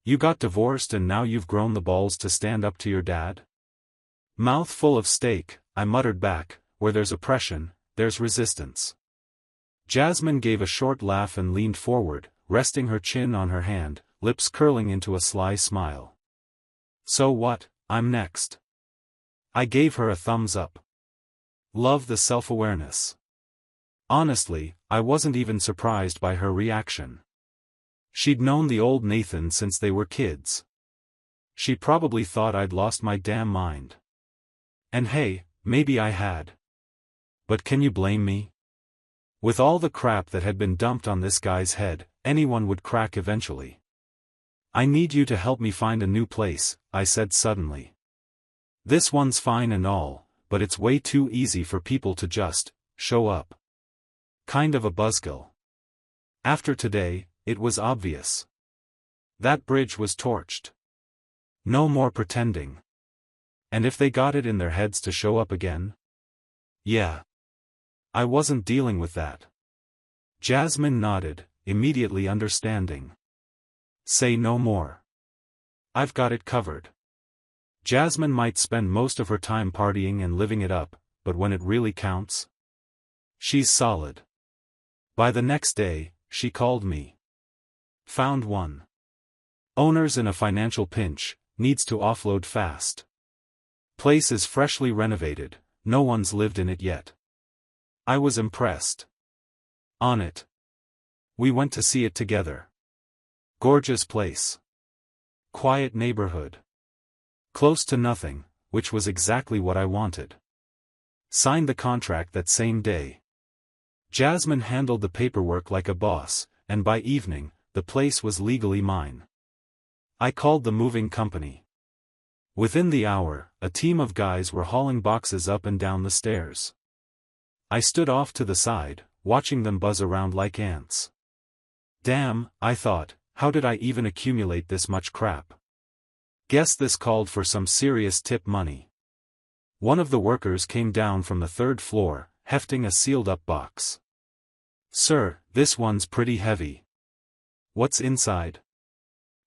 You got divorced and now you've grown the balls to stand up to your dad? Mouth full of steak, I muttered back, where there's oppression, there's resistance. Jasmine gave a short laugh and leaned forward, resting her chin on her hand, lips curling into a sly smile. So what, I'm next. I gave her a thumbs up. Love the self-awareness. Honestly, I wasn't even surprised by her reaction. She'd known the old Nathan since they were kids. She probably thought I'd lost my damn mind. And hey, maybe I had. But can you blame me? With all the crap that had been dumped on this guy's head, anyone would crack eventually. I need you to help me find a new place, I said suddenly. This one's fine and all, but it's way too easy for people to just show up. Kind of a buzzkill. After today, it was obvious. That bridge was torched. No more pretending. And if they got it in their heads to show up again? Yeah. I wasn't dealing with that. Jasmine nodded, immediately understanding. Say no more. I've got it covered. Jasmine might spend most of her time partying and living it up, but when it really counts? She's solid. By the next day, she called me. Found one. Owner's in a financial pinch, needs to offload fast. Place is freshly renovated, no one's lived in it yet. I was impressed. On it. We went to see it together. Gorgeous place. Quiet neighborhood. Close to nothing, which was exactly what I wanted. Signed the contract that same day. Jasmine handled the paperwork like a boss, and by evening, the place was legally mine. I called the moving company. Within the hour, a team of guys were hauling boxes up and down the stairs. I stood off to the side, watching them buzz around like ants. Damn, I thought, how did I even accumulate this much crap? Guess this called for some serious tip money. One of the workers came down from the third floor, hefting a sealed-up box. Sir, this one's pretty heavy. What's inside?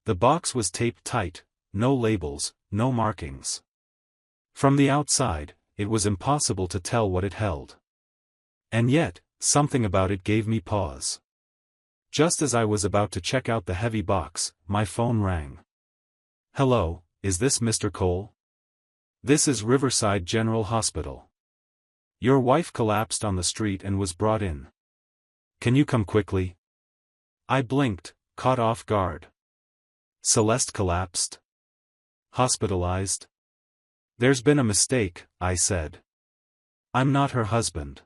The box was taped tight, no labels, no markings. From the outside, it was impossible to tell what it held. And yet, something about it gave me pause. Just as I was about to check out the heavy box, my phone rang. Hello, is this Mr. Cole? This is Riverside General Hospital. Your wife collapsed on the street and was brought in. Can you come quickly? I blinked, caught off guard. Celeste collapsed? Hospitalized? There's been a mistake, I said. I'm not her husband.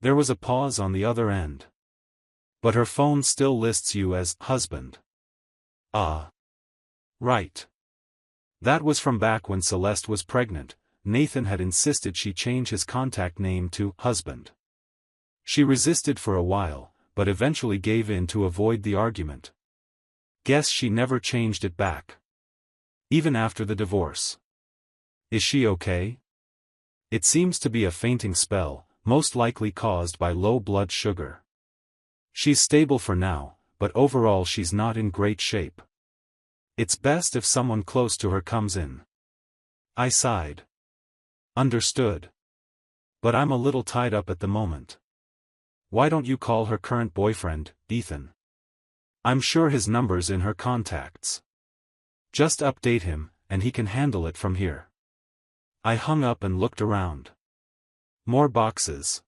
There was a pause on the other end. But her phone still lists you as husband. Ah. Right. That was from back when Celeste was pregnant. Nathan had insisted she change his contact name to husband. She resisted for a while, but eventually gave in to avoid the argument. Guess she never changed it back. Even after the divorce. Is she okay? It seems to be a fainting spell, most likely caused by low blood sugar. She's stable for now, but overall she's not in great shape. It's best if someone close to her comes in. I sighed. Understood. But I'm a little tied up at the moment. Why don't you call her current boyfriend, Ethan? I'm sure his number's in her contacts. Just update him, and he can handle it from here. I hung up and looked around. More boxes.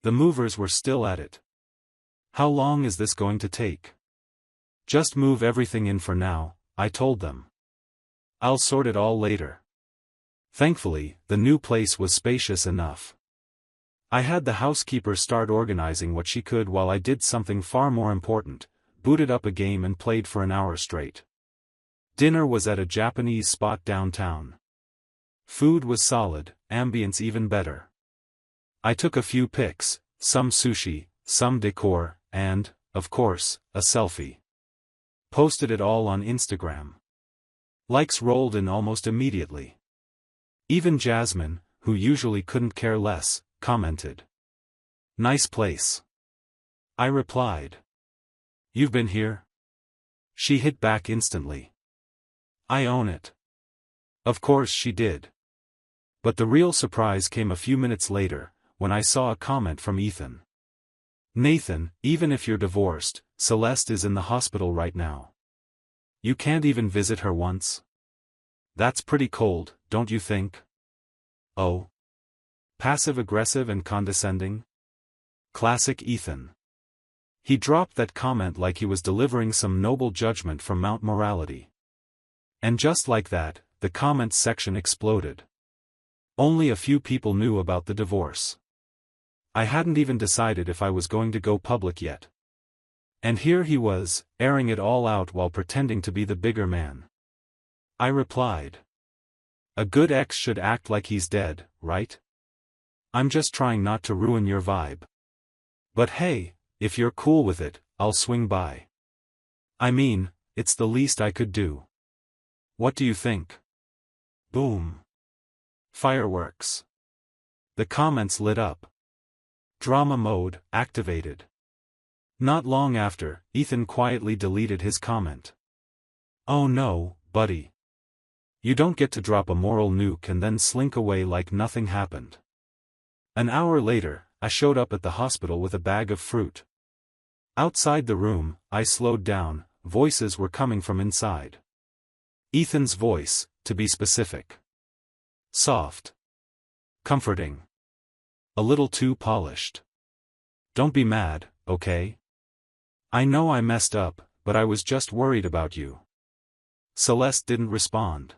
The movers were still at it. How long is this going to take? Just move everything in for now, I told them. I'll sort it all later. Thankfully, the new place was spacious enough. I had the housekeeper start organizing what she could while I did something far more important, booted up a game and played for an hour straight. Dinner was at a Japanese spot downtown. Food was solid, ambience even better. I took a few pics, some sushi, some decor, and, of course, a selfie. Posted it all on Instagram. Likes rolled in almost immediately. Even Jasmine, who usually couldn't care less, commented. Nice place. I replied. You've been here? She hit back instantly. I own it. Of course she did. But the real surprise came a few minutes later, when I saw a comment from Ethan. Nathan, even if you're divorced, Celeste is in the hospital right now. You can't even visit her once? That's pretty cold, don't you think? Oh. Passive-aggressive and condescending? Classic Ethan. He dropped that comment like he was delivering some noble judgment from Mount Morality. And just like that, the comments section exploded. Only a few people knew about the divorce. I hadn't even decided if I was going to go public yet. And here he was, airing it all out while pretending to be the bigger man. I replied. A good ex should act like he's dead, right? I'm just trying not to ruin your vibe. But hey, if you're cool with it, I'll swing by. I mean, it's the least I could do. What do you think? Boom. Fireworks. The comments lit up. Drama mode activated. Not long after, Ethan quietly deleted his comment. Oh no, buddy. You don't get to drop a moral nuke and then slink away like nothing happened. An hour later, I showed up at the hospital with a bag of fruit. Outside the room, I slowed down, voices were coming from inside. Ethan's voice, to be specific. Soft. Comforting. A little too polished. Don't be mad, okay? I know I messed up, but I was just worried about you. Celeste didn't respond.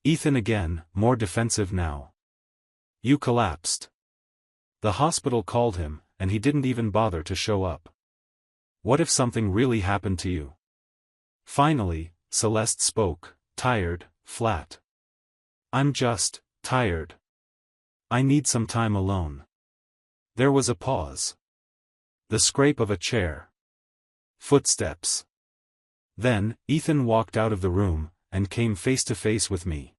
Ethan again, more defensive now. You collapsed. The hospital called him, and he didn't even bother to show up. What if something really happened to you? Finally, Celeste spoke, tired, flat. I'm just tired. I need some time alone. There was a pause. The scrape of a chair. Footsteps. Then, Ethan walked out of the room, and came face to face with me.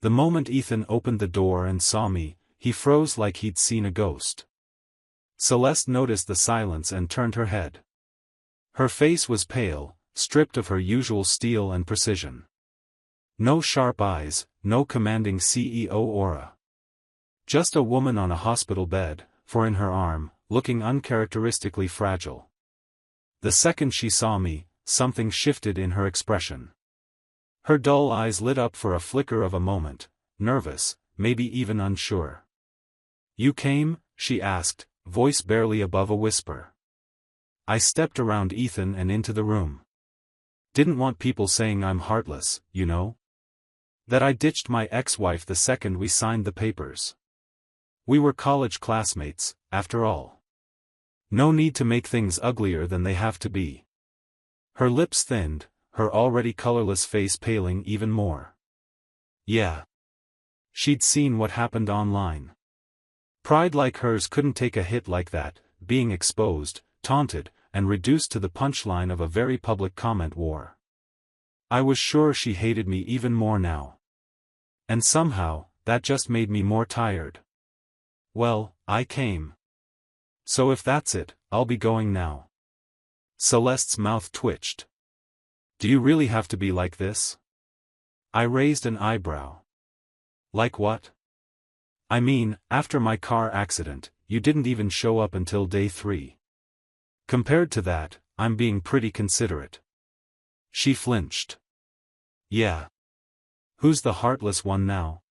The moment Ethan opened the door and saw me, he froze like he'd seen a ghost. Celeste noticed the silence and turned her head. Her face was pale, stripped of her usual steel and precision. No sharp eyes, no commanding CEO aura. Just a woman on a hospital bed, for in her arm, looking uncharacteristically fragile. The second she saw me, something shifted in her expression. Her dull eyes lit up for a flicker of a moment, nervous, maybe even unsure. You came? She asked, voice barely above a whisper. I stepped around Ethan and into the room. Didn't want people saying I'm heartless, you know? That I ditched my ex-wife the second we signed the papers. We were college classmates, after all. No need to make things uglier than they have to be. Her lips thinned, her already colorless face paling even more. Yeah. She'd seen what happened online. Pride like hers couldn't take a hit like that, being exposed, taunted, and reduced to the punchline of a very public comment war. I was sure she hated me even more now. And somehow, that just made me more tired. Well, I came. So if that's it, I'll be going now. Celeste's mouth twitched. Do you really have to be like this? I raised an eyebrow. Like what? I mean, after my car accident, you didn't even show up until day 3. Compared to that, I'm being pretty considerate. She flinched. Yeah. Who's the heartless one now?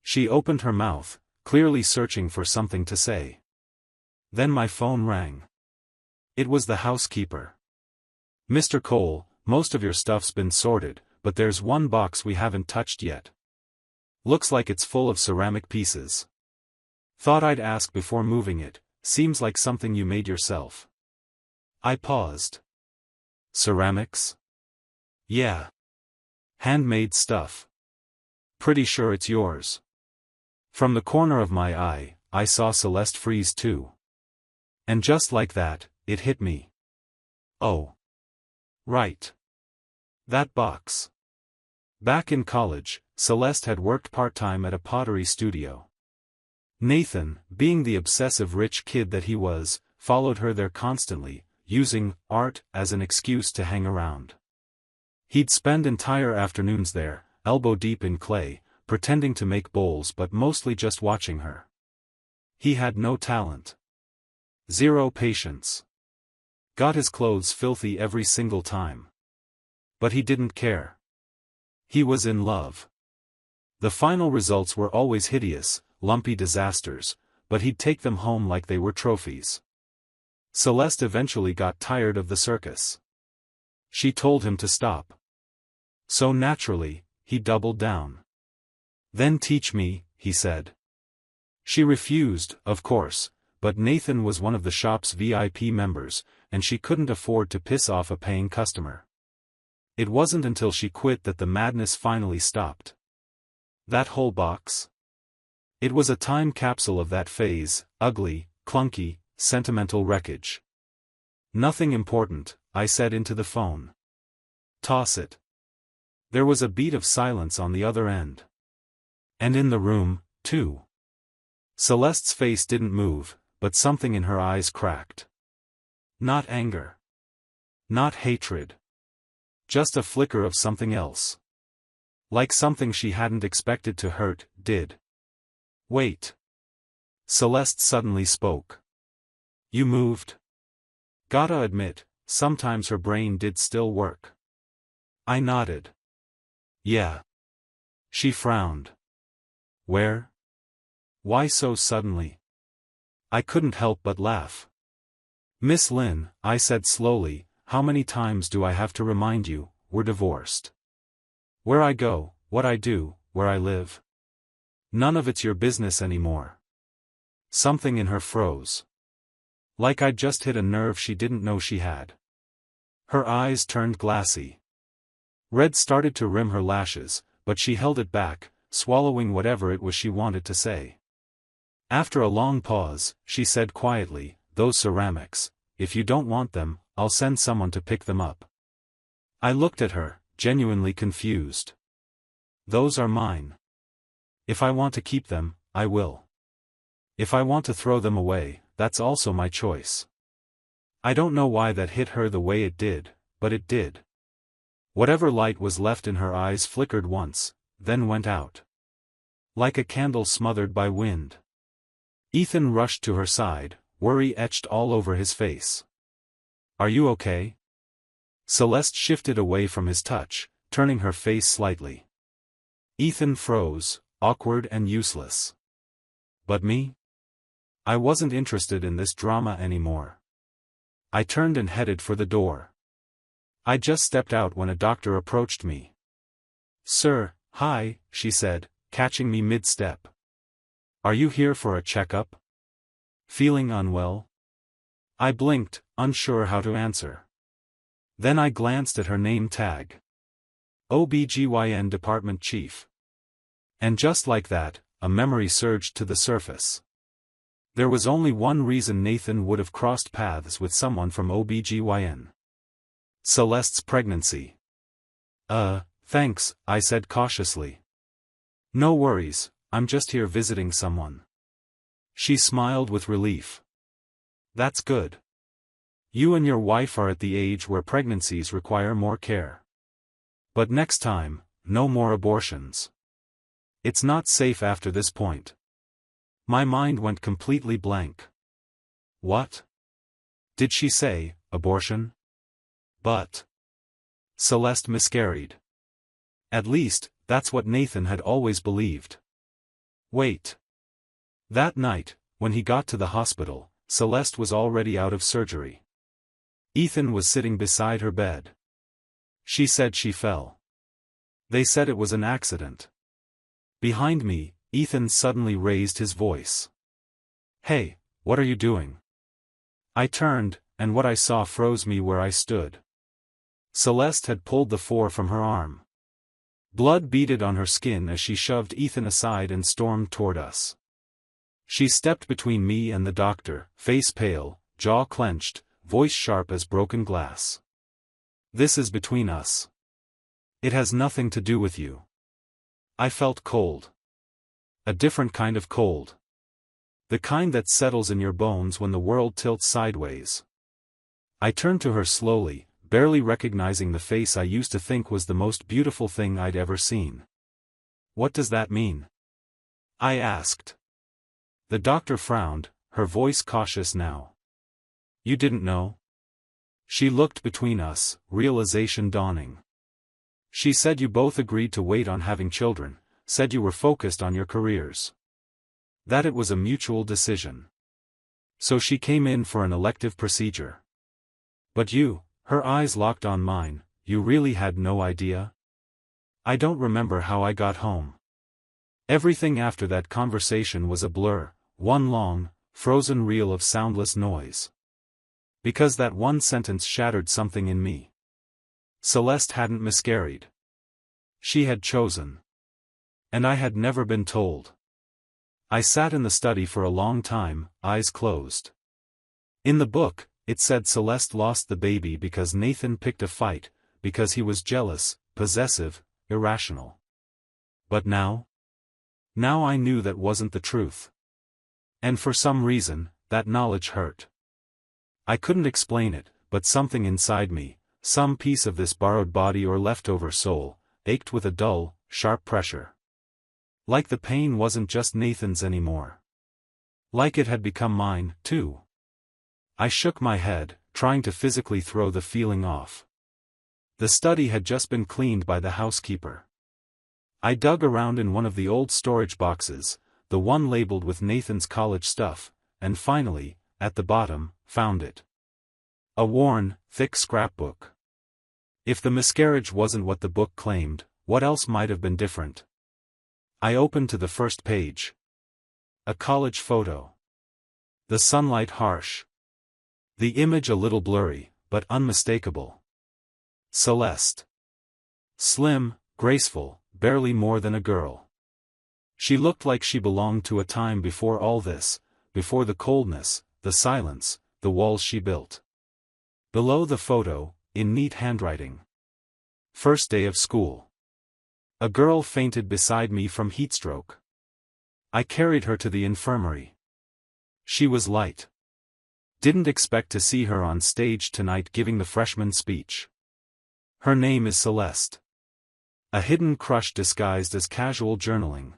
She opened her mouth, clearly searching for something to say. Then my phone rang. It was the housekeeper. Mr. Cole, most of your stuff's been sorted, but there's one box we haven't touched yet. Looks like it's full of ceramic pieces. Thought I'd ask before moving it, seems like something you made yourself. I paused. Ceramics? Yeah. Handmade stuff. Pretty sure it's yours. From the corner of my eye, I saw Celeste freeze too. And just like that, it hit me. Oh. Right. That box. Back in college, Celeste had worked part-time at a pottery studio. Nathan, being the obsessive rich kid that he was, followed her there constantly, using art as an excuse to hang around. He'd spend entire afternoons there, elbow deep in clay, pretending to make bowls but mostly just watching her. He had no talent. Zero patience. Got his clothes filthy every single time. But he didn't care. He was in love. The final results were always hideous, lumpy disasters, but he'd take them home like they were trophies. Celeste eventually got tired of the circus. She told him to stop. So naturally, he doubled down. Then teach me, he said. She refused, of course, but Nathan was one of the shop's VIP members, and she couldn't afford to piss off a paying customer. It wasn't until she quit that the madness finally stopped. That whole box? It was a time capsule of that phase, ugly, clunky, sentimental wreckage. Nothing important, I said into the phone. Toss it. There was a beat of silence on the other end. And in the room, too. Celeste's face didn't move, but something in her eyes cracked. Not anger. Not hatred. Just a flicker of something else. Like something she hadn't expected to hurt, did. Wait. Celeste suddenly spoke. You moved? Gotta admit, sometimes her brain did still work. I nodded. Yeah. She frowned. Where? Why so suddenly? I couldn't help but laugh. Miss Lynn, I said slowly, how many times do I have to remind you, we're divorced? Where I go, what I do, where I live? None of it's your business anymore. Something in her froze. Like I'd just hit a nerve she didn't know she had. Her eyes turned glassy. Red started to rim her lashes, but she held it back, swallowing whatever it was she wanted to say. After a long pause, she said quietly, those ceramics, if you don't want them, I'll send someone to pick them up. I looked at her, genuinely confused. Those are mine. If I want to keep them, I will. If I want to throw them away, that's also my choice. I don't know why that hit her the way it did, but it did. Whatever light was left in her eyes flickered once, then went out. Like a candle smothered by wind. Ethan rushed to her side, worry etched all over his face. Are you okay? Celeste shifted away from his touch, turning her face slightly. Ethan froze, awkward and useless. But me? I wasn't interested in this drama anymore. I turned and headed for the door. I just stepped out when a doctor approached me. Sir, hi, she said, catching me mid-step. Are you here for a checkup? Feeling unwell? I blinked, unsure how to answer. Then I glanced at her name tag. OBGYN Department Chief. And just like that, a memory surged to the surface. There was only one reason Nathan would have crossed paths with someone from OBGYN. Celeste's pregnancy. Thanks, I said cautiously. No worries, I'm just here visiting someone. She smiled with relief. That's good. You and your wife are at the age where pregnancies require more care. But next time, no more abortions. It's not safe after this point. My mind went completely blank. What? Did she say, abortion? But Celeste miscarried. At least, that's what Nathan had always believed. Wait. That night, when he got to the hospital, Celeste was already out of surgery. Ethan was sitting beside her bed. She said she fell. They said it was an accident. Behind me, Ethan suddenly raised his voice. Hey, what are you doing? I turned, and what I saw froze me where I stood. Celeste had pulled the 4 from her arm. Blood beaded on her skin as she shoved Ethan aside and stormed toward us. She stepped between me and the doctor, face pale, jaw clenched, voice sharp as broken glass. This is between us. It has nothing to do with you. I felt cold. A different kind of cold. The kind that settles in your bones when the world tilts sideways. I turned to her slowly, barely recognizing the face I used to think was the most beautiful thing I'd ever seen. What does that mean? I asked. The doctor frowned, her voice cautious now. You didn't know? She looked between us, realization dawning. She said you both agreed to wait on having children, said you were focused on your careers. That it was a mutual decision. So she came in for an elective procedure. But you, her eyes locked on mine, you really had no idea? I don't remember how I got home. Everything after that conversation was a blur, one long, frozen reel of soundless noise. Because that one sentence shattered something in me. Celeste hadn't miscarried. She had chosen. And I had never been told. I sat in the study for a long time, eyes closed. In the book, it said Celeste lost the baby because Nathan picked a fight, because he was jealous, possessive, irrational. But now? Now I knew that wasn't the truth. And for some reason, that knowledge hurt. I couldn't explain it, but something inside me, some piece of this borrowed body or leftover soul, ached with a dull, sharp pressure. Like the pain wasn't just Nathan's anymore. Like it had become mine, too. I shook my head, trying to physically throw the feeling off. The study had just been cleaned by the housekeeper. I dug around in one of the old storage boxes, the one labeled with Nathan's college stuff, and finally, at the bottom, found it. A worn, thick scrapbook. If the miscarriage wasn't what the book claimed, what else might have been different? I opened to the first page. A college photo. The sunlight harsh. The image a little blurry, but unmistakable. Celeste. Slim, graceful, barely more than a girl. She looked like she belonged to a time before all this, before the coldness, the silence, the walls she built. Below the photo, in neat handwriting. First day of school. A girl fainted beside me from heatstroke. I carried her to the infirmary. She was light. Didn't expect to see her on stage tonight giving the freshman speech. Her name is Celeste. A hidden crush disguised as casual journaling.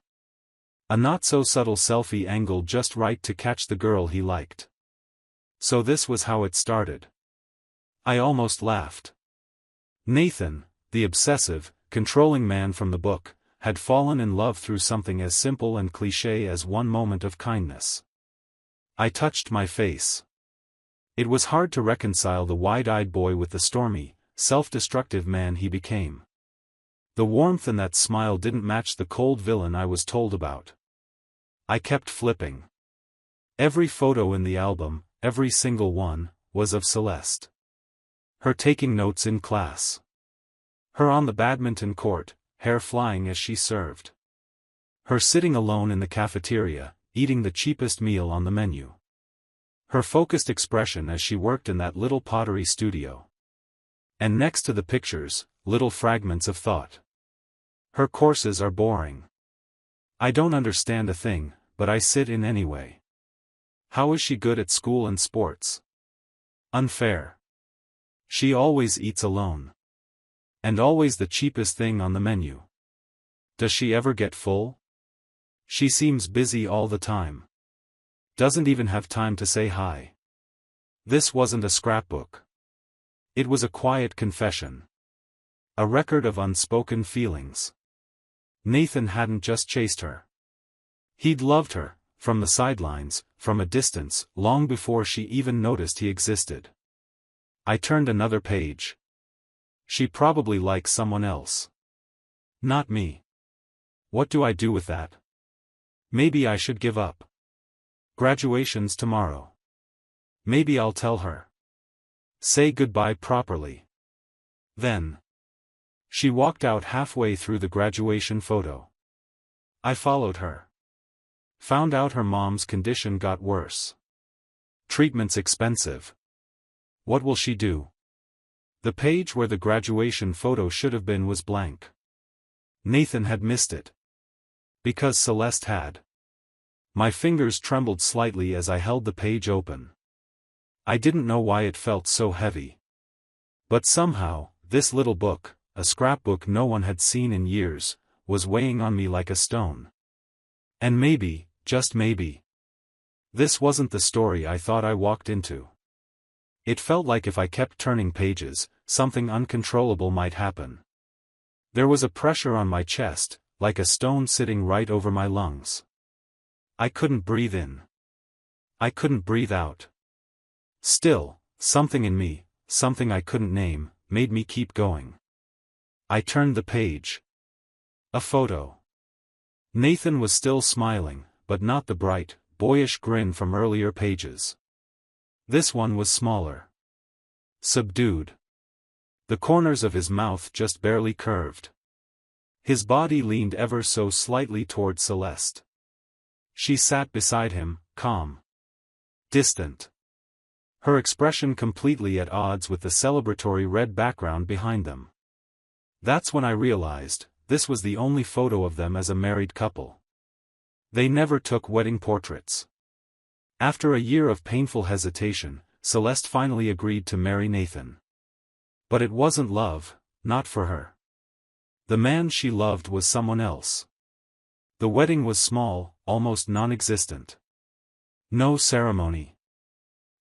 A not-so-subtle selfie angle just right to catch the girl he liked. So this was how it started. I almost laughed. Nathan, the obsessive, controlling man from the book, had fallen in love through something as simple and cliché as one moment of kindness. I touched my face. It was hard to reconcile the wide-eyed boy with the stormy, self-destructive man he became. The warmth in that smile didn't match the cold villain I was told about. I kept flipping. Every photo in the album, every single one, was of Celeste. Her taking notes in class. Her on the badminton court, hair flying as she served. Her sitting alone in the cafeteria, eating the cheapest meal on the menu. Her focused expression as she worked in that little pottery studio. And next to the pictures, little fragments of thought. Her courses are boring. I don't understand a thing, but I sit in anyway. How is she good at school and sports? Unfair. She always eats alone. And always the cheapest thing on the menu. Does she ever get full? She seems busy all the time. Doesn't even have time to say hi. This wasn't a scrapbook. It was a quiet confession. A record of unspoken feelings. Nathan hadn't just chased her. He'd loved her, from the sidelines, from a distance, long before she even noticed he existed. I turned another page. She probably likes someone else. Not me. What do I do with that? Maybe I should give up. Graduation's tomorrow. Maybe I'll tell her. Say goodbye properly. Then. She walked out halfway through the graduation photo. I followed her. Found out her mom's condition got worse. Treatment's expensive. What will she do? The page where the graduation photo should have been was blank. Nathan had missed it. Because Celeste had. My fingers trembled slightly as I held the page open. I didn't know why it felt so heavy. But somehow, this little book, a scrapbook no one had seen in years, was weighing on me like a stone. And maybe, just maybe, this wasn't the story I thought I walked into. It felt like if I kept turning pages, something uncontrollable might happen. There was a pressure on my chest, like a stone sitting right over my lungs. I couldn't breathe in. I couldn't breathe out. Still, something in me, something I couldn't name, made me keep going. I turned the page. A photo. Nathan was still smiling, but not the bright, boyish grin from earlier pages. This one was smaller. Subdued. The corners of his mouth just barely curved. His body leaned ever so slightly toward Celeste. She sat beside him, calm. Distant. Her expression completely at odds with the celebratory red background behind them. That's when I realized, this was the only photo of them as a married couple. They never took wedding portraits. After a year of painful hesitation, Celeste finally agreed to marry Nathan. But it wasn't love, not for her. The man she loved was someone else. The wedding was small, almost non-existent. No ceremony.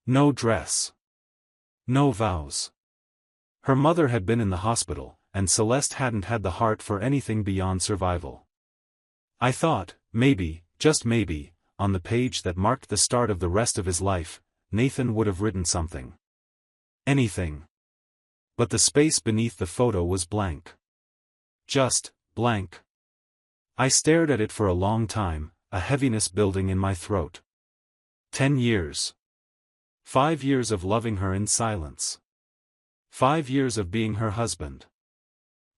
No dress. No vows. Her mother had been in the hospital, and Celeste hadn't had the heart for anything beyond survival. I thought, maybe, just maybe, on the page that marked the start of the rest of his life, Nathan would have written something. Anything. But the space beneath the photo was blank. Just, blank. I stared at it for a long time, a heaviness building in my throat. 10 years. 5 years of loving her in silence. 5 years of being her husband.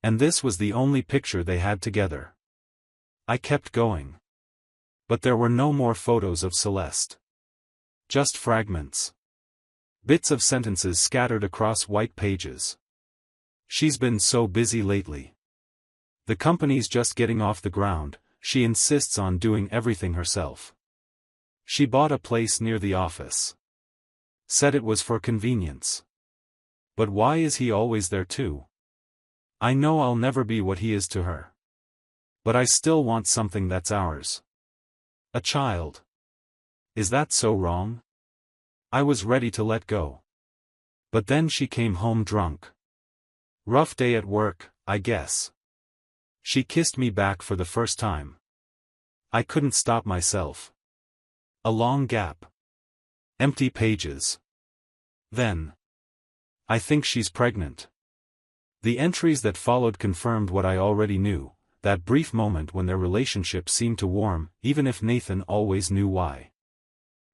And this was the only picture they had together. I kept going. But there were no more photos of Celeste. Just fragments. Bits of sentences scattered across white pages. She's been so busy lately. The company's just getting off the ground, she insists on doing everything herself. She bought a place near the office. Said it was for convenience. But why is he always there too? I know I'll never be what he is to her. But I still want something that's ours. A child. Is that so wrong? I was ready to let go. But then she came home drunk. Rough day at work, I guess. She kissed me back for the first time. I couldn't stop myself. A long gap. Empty pages. Then. I think she's pregnant. The entries that followed confirmed what I already knew. that brief moment when their relationship seemed to warm, even if Nathan always knew why.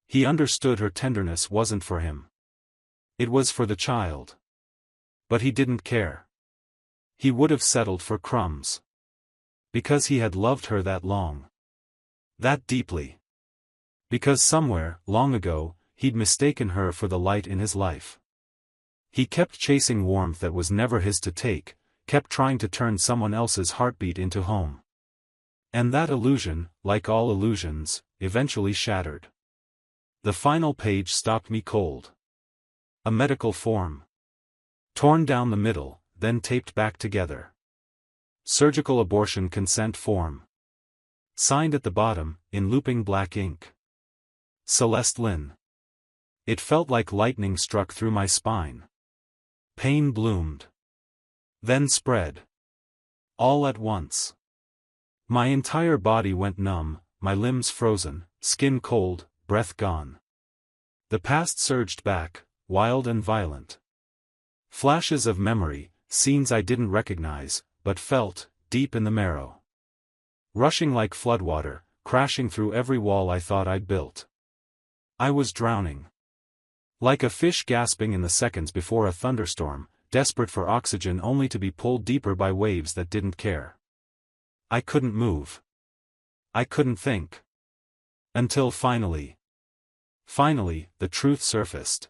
He understood her tenderness wasn't for him. It was for the child. But he didn't care. He would have settled for crumbs. Because he had loved her that long. That deeply. Because somewhere, long ago, he'd mistaken her for the light in his life. He kept chasing warmth that was never his to take, kept trying to turn someone else's heartbeat into home. And that illusion, like all illusions, eventually shattered. The final page stopped me cold. A medical form. Torn down the middle, then taped back together. Surgical abortion consent form. Signed at the bottom, in looping black ink. Celeste Lynn. It felt like lightning struck through my spine. Pain bloomed. Then spread. All at once. My entire body went numb, my limbs frozen, skin cold, breath gone. The past surged back, wild and violent. Flashes of memory, scenes I didn't recognize, but felt, deep in the marrow. Rushing like floodwater, crashing through every wall I thought I'd built. I was drowning. Like a fish gasping in the seconds before a thunderstorm, desperate for oxygen only to be pulled deeper by waves that didn't care. I couldn't move. I couldn't think. Until finally, the truth surfaced.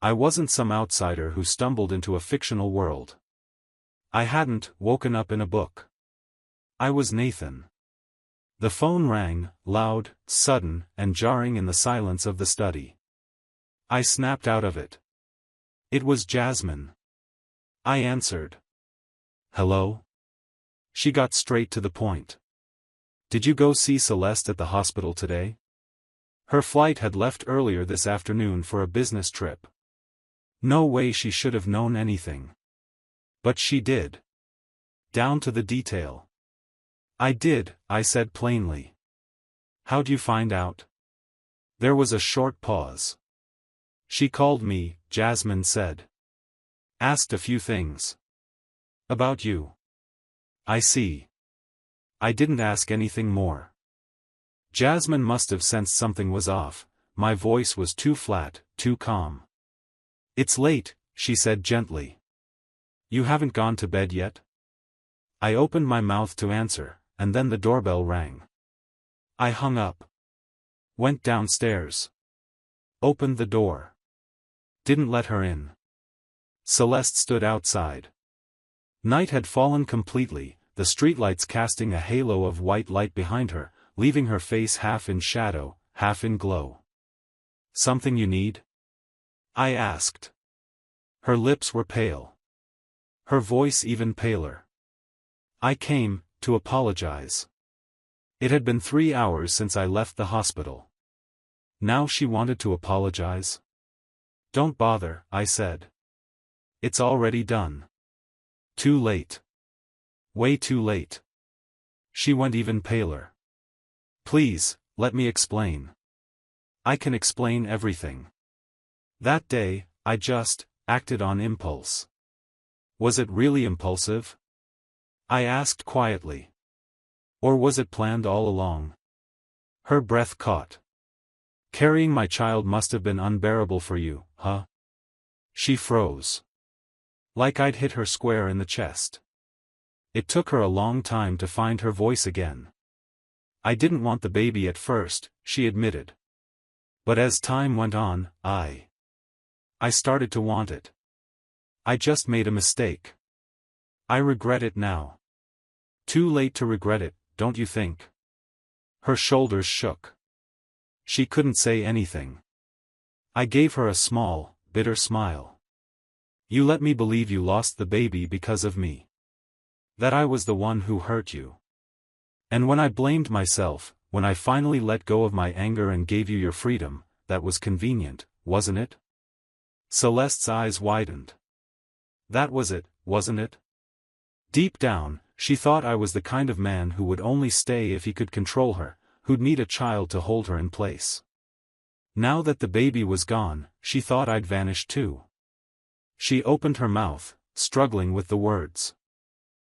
I wasn't some outsider who stumbled into a fictional world. I hadn't woken up in a book. I was Nathan. The phone rang, loud, sudden, and jarring in the silence of the study. I snapped out of it. It was Jasmine. I answered. Hello? She got straight to the point. Did you go see Celeste at the hospital today? Her flight had left earlier this afternoon for a business trip. No way she should have known anything. But she did. Down to the detail. I did, I said plainly. How'd you find out? There was a short pause. She called me, Jasmine said. Asked a few things. About you. I see. I didn't ask anything more. Jasmine must have sensed something was off, my voice was too flat, too calm. It's late, she said gently. You haven't gone to bed yet? I opened my mouth to answer, and then the doorbell rang. I hung up. Went downstairs. Opened the door. Didn't let her in. Celeste stood outside. Night had fallen completely, the streetlights casting a halo of white light behind her, leaving her face half in shadow, half in glow. Something you need? I asked. Her lips were pale. Her voice even paler. I came, to apologize. It had been 3 hours since I left the hospital. Now she wanted to apologize? Don't bother, I said. It's already done. Too late. Way too late. She went even paler. Please, let me explain. I can explain everything. That day, I just acted on impulse. Was it really impulsive? I asked quietly. Or was it planned all along? Her breath caught. Carrying my child must have been unbearable for you, huh? She froze. Like I'd hit her square in the chest. It took her a long time to find her voice again. I didn't want the baby at first, she admitted. But as time went on, I started to want it. I just made a mistake. I regret it now. Too late to regret it, don't you think? Her shoulders shook. She couldn't say anything. I gave her a small, bitter smile. You let me believe you lost the baby because of me. That I was the one who hurt you. And when I blamed myself, when I finally let go of my anger and gave you your freedom, that was convenient, wasn't it? Celeste's eyes widened. That was it, wasn't it? Deep down, she thought I was the kind of man who would only stay if he could control her, who'd need a child to hold her in place. Now that the baby was gone, she thought I'd vanished too. She opened her mouth, struggling with the words.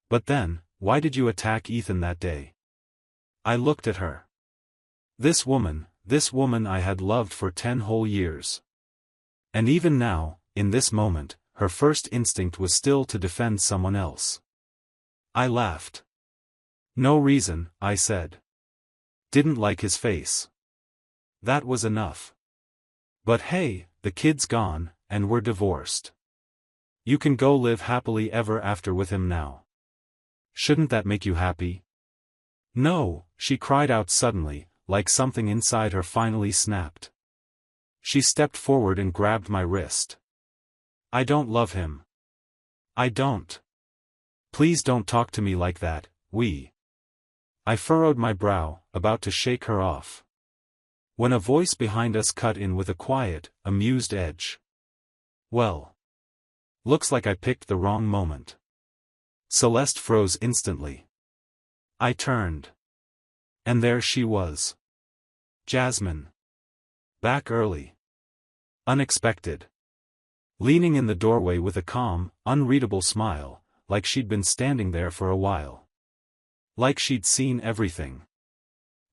But then, Why did you attack Ethan that day? I looked at her. This woman I had loved for 10 whole years. And even now, in this moment, her first instinct was still to defend someone else. I laughed. No reason, I said. Didn't like his face. That was enough. But hey, the kid's gone, and we're divorced. You can go live happily ever after with him now. Shouldn't that make you happy? No, she cried out suddenly, like something inside her finally snapped. She stepped forward and grabbed my wrist. I don't love him. I don't. Please don't talk to me like that, I furrowed my brow, about to shake her off. When a voice behind us cut in with a quiet, amused edge. Well. Looks like I picked the wrong moment. Celeste froze instantly. I turned. And there she was. Jasmine. Back early. Unexpected. Leaning in the doorway with a calm, unreadable smile, like she'd been standing there for a while. Like she'd seen everything.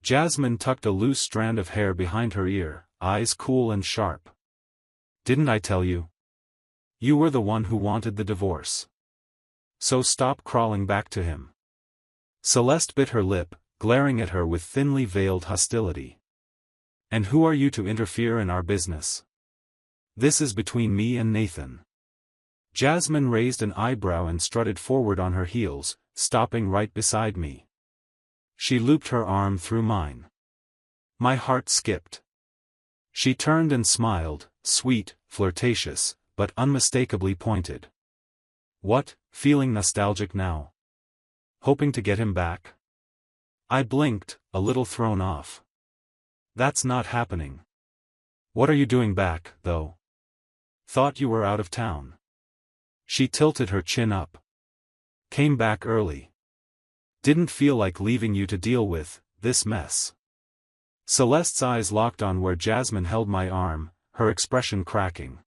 Jasmine tucked a loose strand of hair behind her ear, eyes cool and sharp. Didn't I tell you? You were the one who wanted the divorce. So stop crawling back to him. Celeste bit her lip, glaring at her with thinly veiled hostility. And who are you to interfere in our business? This is between me and Nathan. Jasmine raised an eyebrow and strutted forward on her heels, stopping right beside me. She looped her arm through mine. My heart skipped. She turned and smiled, sweet, flirtatious, but unmistakably pointed. What, feeling nostalgic now? Hoping to get him back? I blinked, a little thrown off. That's not happening. What are you doing back, though? Thought you were out of town. She tilted her chin up. Came back early. Didn't feel like leaving you to deal with this mess. Celeste's eyes locked on where Jasmine held my arm, her expression cracking.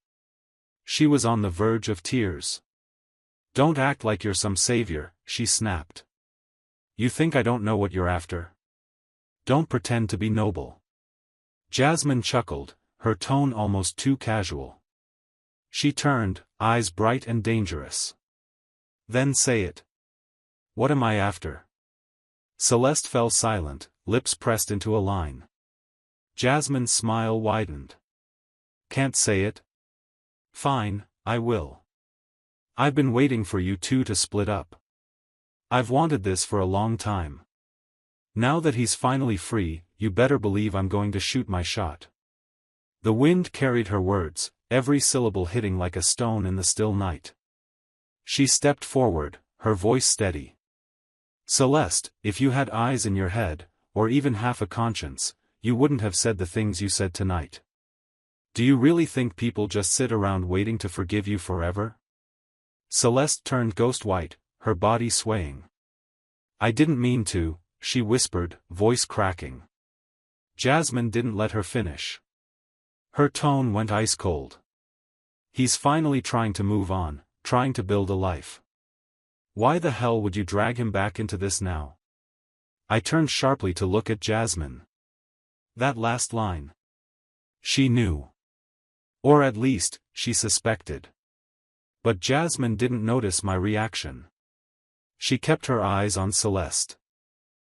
She was on the verge of tears. Don't act like you're some savior, she snapped. You think I don't know what you're after? Don't pretend to be noble. Jasmine chuckled, her tone almost too casual. She turned, eyes bright and dangerous. Then say it. What am I after? Celeste fell silent, lips pressed into a line. Jasmine's smile widened. Can't say it? Fine, I will. I've been waiting for you two to split up. I've wanted this for a long time. Now that he's finally free, you better believe I'm going to shoot my shot. The wind carried her words, every syllable hitting like a stone in the still night. She stepped forward, her voice steady. Celeste, if you had eyes in your head, or even half a conscience, you wouldn't have said the things you said tonight. Do you really think people just sit around waiting to forgive you forever? Celeste turned ghost white, her body swaying. I didn't mean to, she whispered, voice cracking. Jasmine didn't let her finish. Her tone went ice cold. He's finally trying to move on, trying to build a life. Why the hell would you drag him back into this now? I turned sharply to look at Jasmine. That last line. She knew. Or at least, she suspected. But Jasmine didn't notice my reaction. She kept her eyes on Celeste.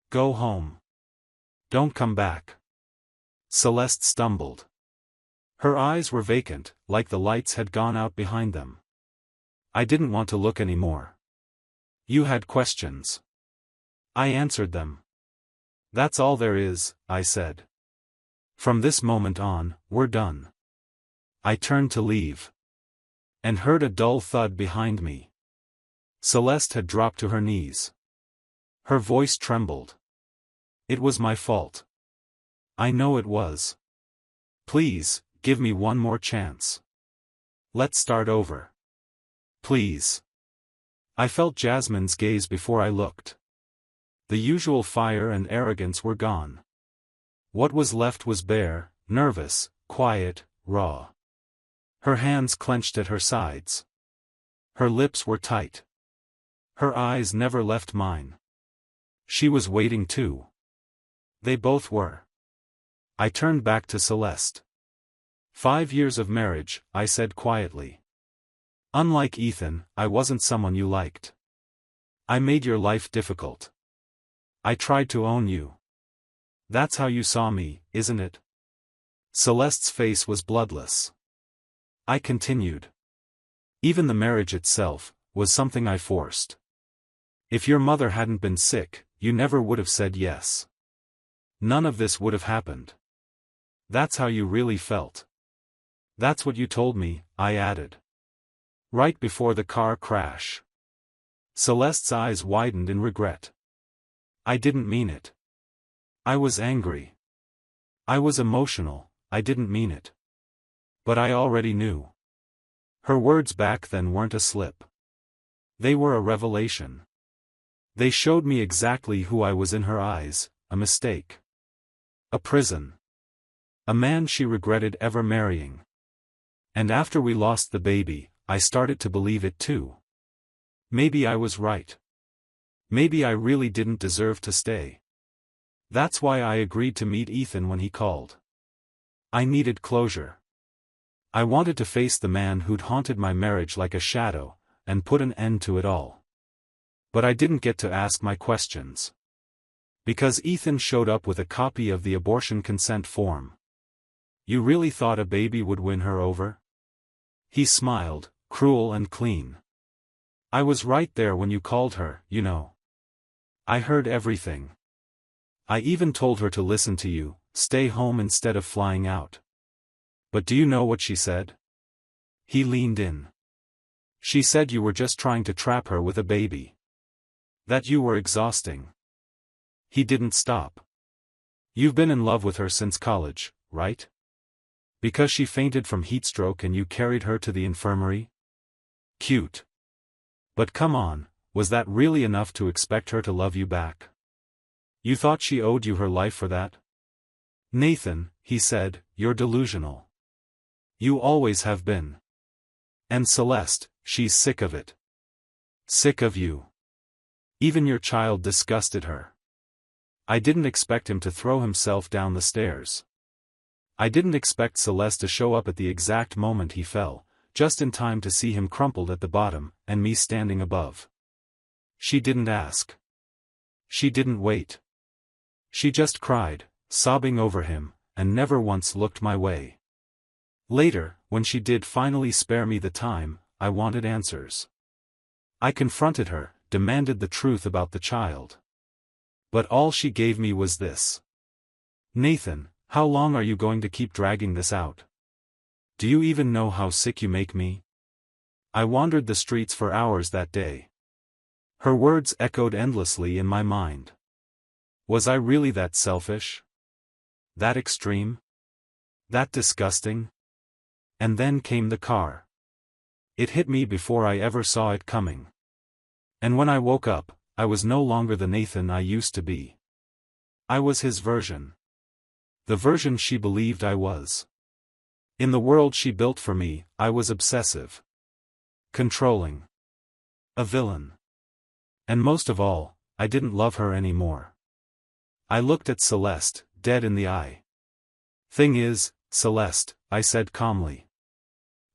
Go home. Don't come back. Celeste stumbled. Her eyes were vacant, like the lights had gone out behind them. I didn't want to look anymore. You had questions. I answered them. That's all there is, I said. From this moment on, we're done. I turned to leave. And heard a dull thud behind me. Celeste had dropped to her knees. Her voice trembled. It was my fault. I know it was. Please, give me one more chance. Let's start over. Please. I felt Jasmine's gaze before I looked. The usual fire and arrogance were gone. What was left was bare, nervous, quiet, raw. Her hands clenched at her sides. Her lips were tight. Her eyes never left mine. She was waiting too. They both were. I turned back to Celeste. 5 years of marriage, I said quietly. Unlike Ethan, I wasn't someone you liked. I made your life difficult. I tried to own you. That's how you saw me, isn't it? Celeste's face was bloodless. I continued. Even the marriage itself was something I forced. If your mother hadn't been sick, you never would have said yes. None of this would have happened. That's how you really felt. That's what you told me, I added. Right before the car crash. Celeste's eyes widened in regret. I didn't mean it. I was angry. I was emotional, I didn't mean it. But I already knew. Her words back then weren't a slip. They were a revelation. They showed me exactly who I was in her eyes, a mistake. A prison. A man she regretted ever marrying. And after we lost the baby, I started to believe it too. Maybe I was right. Maybe I really didn't deserve to stay. That's why I agreed to meet Ethan when he called. I needed closure. I wanted to face the man who'd haunted my marriage like a shadow, and put an end to it all. But I didn't get to ask my questions. Because Ethan showed up with a copy of the abortion consent form. You really thought a baby would win her over? He smiled, cruel and clean. I was right there when you called her, you know. I heard everything. I even told her to listen to you, stay home instead of flying out. But do you know what she said? He leaned in. She said you were just trying to trap her with a baby. That you were exhausting. He didn't stop. You've been in love with her since college, right? Because she fainted from heatstroke and you carried her to the infirmary? Cute. But come on, was that really enough to expect her to love you back? You thought she owed you her life for that? Nathan, he said, you're delusional. You always have been. And Celeste, she's sick of it. Sick of you. Even your child disgusted her. I didn't expect him to throw himself down the stairs. I didn't expect Celeste to show up at the exact moment he fell, just in time to see him crumpled at the bottom, and me standing above. She didn't ask. She didn't wait. She just cried, sobbing over him, and never once looked my way. Later, when she did finally spare me the time, I wanted answers. I confronted her, demanded the truth about the child. But all she gave me was this. Nathan, how long are you going to keep dragging this out? Do you even know how sick you make me? I wandered the streets for hours that day. Her words echoed endlessly in my mind. Was I really that selfish? That extreme? That disgusting? And then came the car. It hit me before I ever saw it coming. And when I woke up, I was no longer the Nathan I used to be. I was his version. The version she believed I was. In the world she built for me, I was obsessive. Controlling. A villain. And most of all, I didn't love her anymore. I looked at Celeste, dead in the eye. Thing is, Celeste, I said calmly.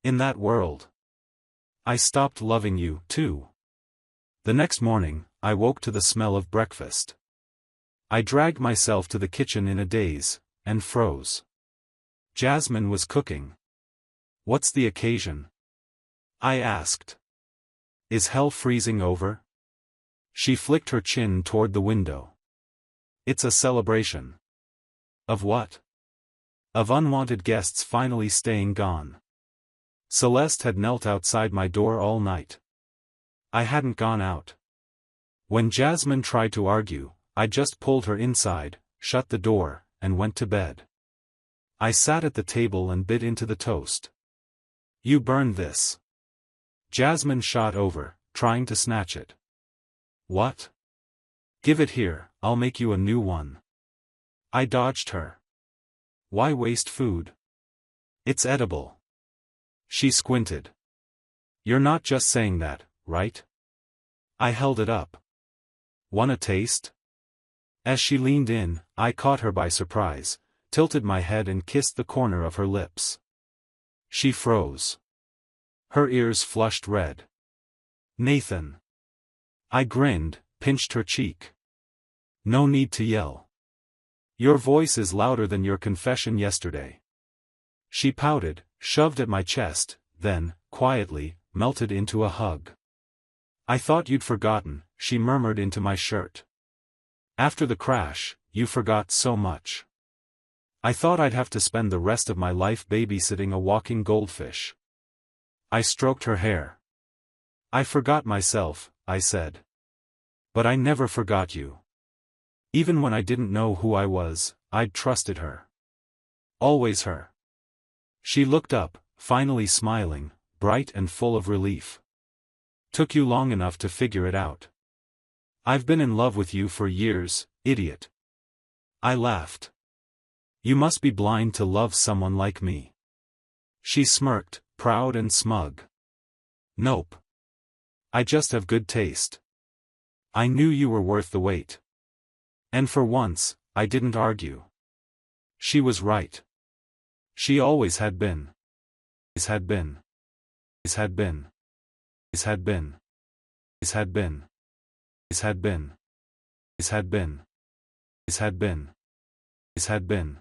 In that world. I stopped loving you, too. The next morning, I woke to the smell of breakfast. I dragged myself to the kitchen in a daze, and froze. Jasmine was cooking. What's the occasion? I asked. Is hell freezing over? She flicked her chin toward the window. It's a celebration. Of what? Of unwanted guests finally staying gone. Celeste had knelt outside my door all night. I hadn't gone out. When Jasmine tried to argue, I just pulled her inside, shut the door, and went to bed. I sat at the table and bit into the toast. You burned this. Jasmine shot over, trying to snatch it. What? Give it here, I'll make you a new one. I dodged her. Why waste food? It's edible. She squinted. You're not just saying that, right? I held it up. Want a taste? As she leaned in, I caught her by surprise, tilted my head and kissed the corner of her lips. She froze. Her ears flushed red. Nathan. I grinned, pinched her cheek. No need to yell. Your voice is louder than your confession yesterday. She pouted, shoved at my chest, then, quietly, melted into a hug. I thought you'd forgotten, she murmured into my shirt. After the crash, you forgot so much. I thought I'd have to spend the rest of my life babysitting a walking goldfish. I stroked her hair. I forgot myself, I said. But I never forgot you. Even when I didn't know who I was, I'd trusted her. Always her. She looked up, finally smiling, bright and full of relief. Took you long enough to figure it out. I've been in love with you for years, idiot. I laughed. You must be blind to love someone like me. She smirked, proud and smug. Nope. I just have good taste. I knew you were worth the wait. And for once, I didn't argue. She was right. She always had been. Had been. Had been. Had been. Had been. Had been. Had been. Had been. Had been.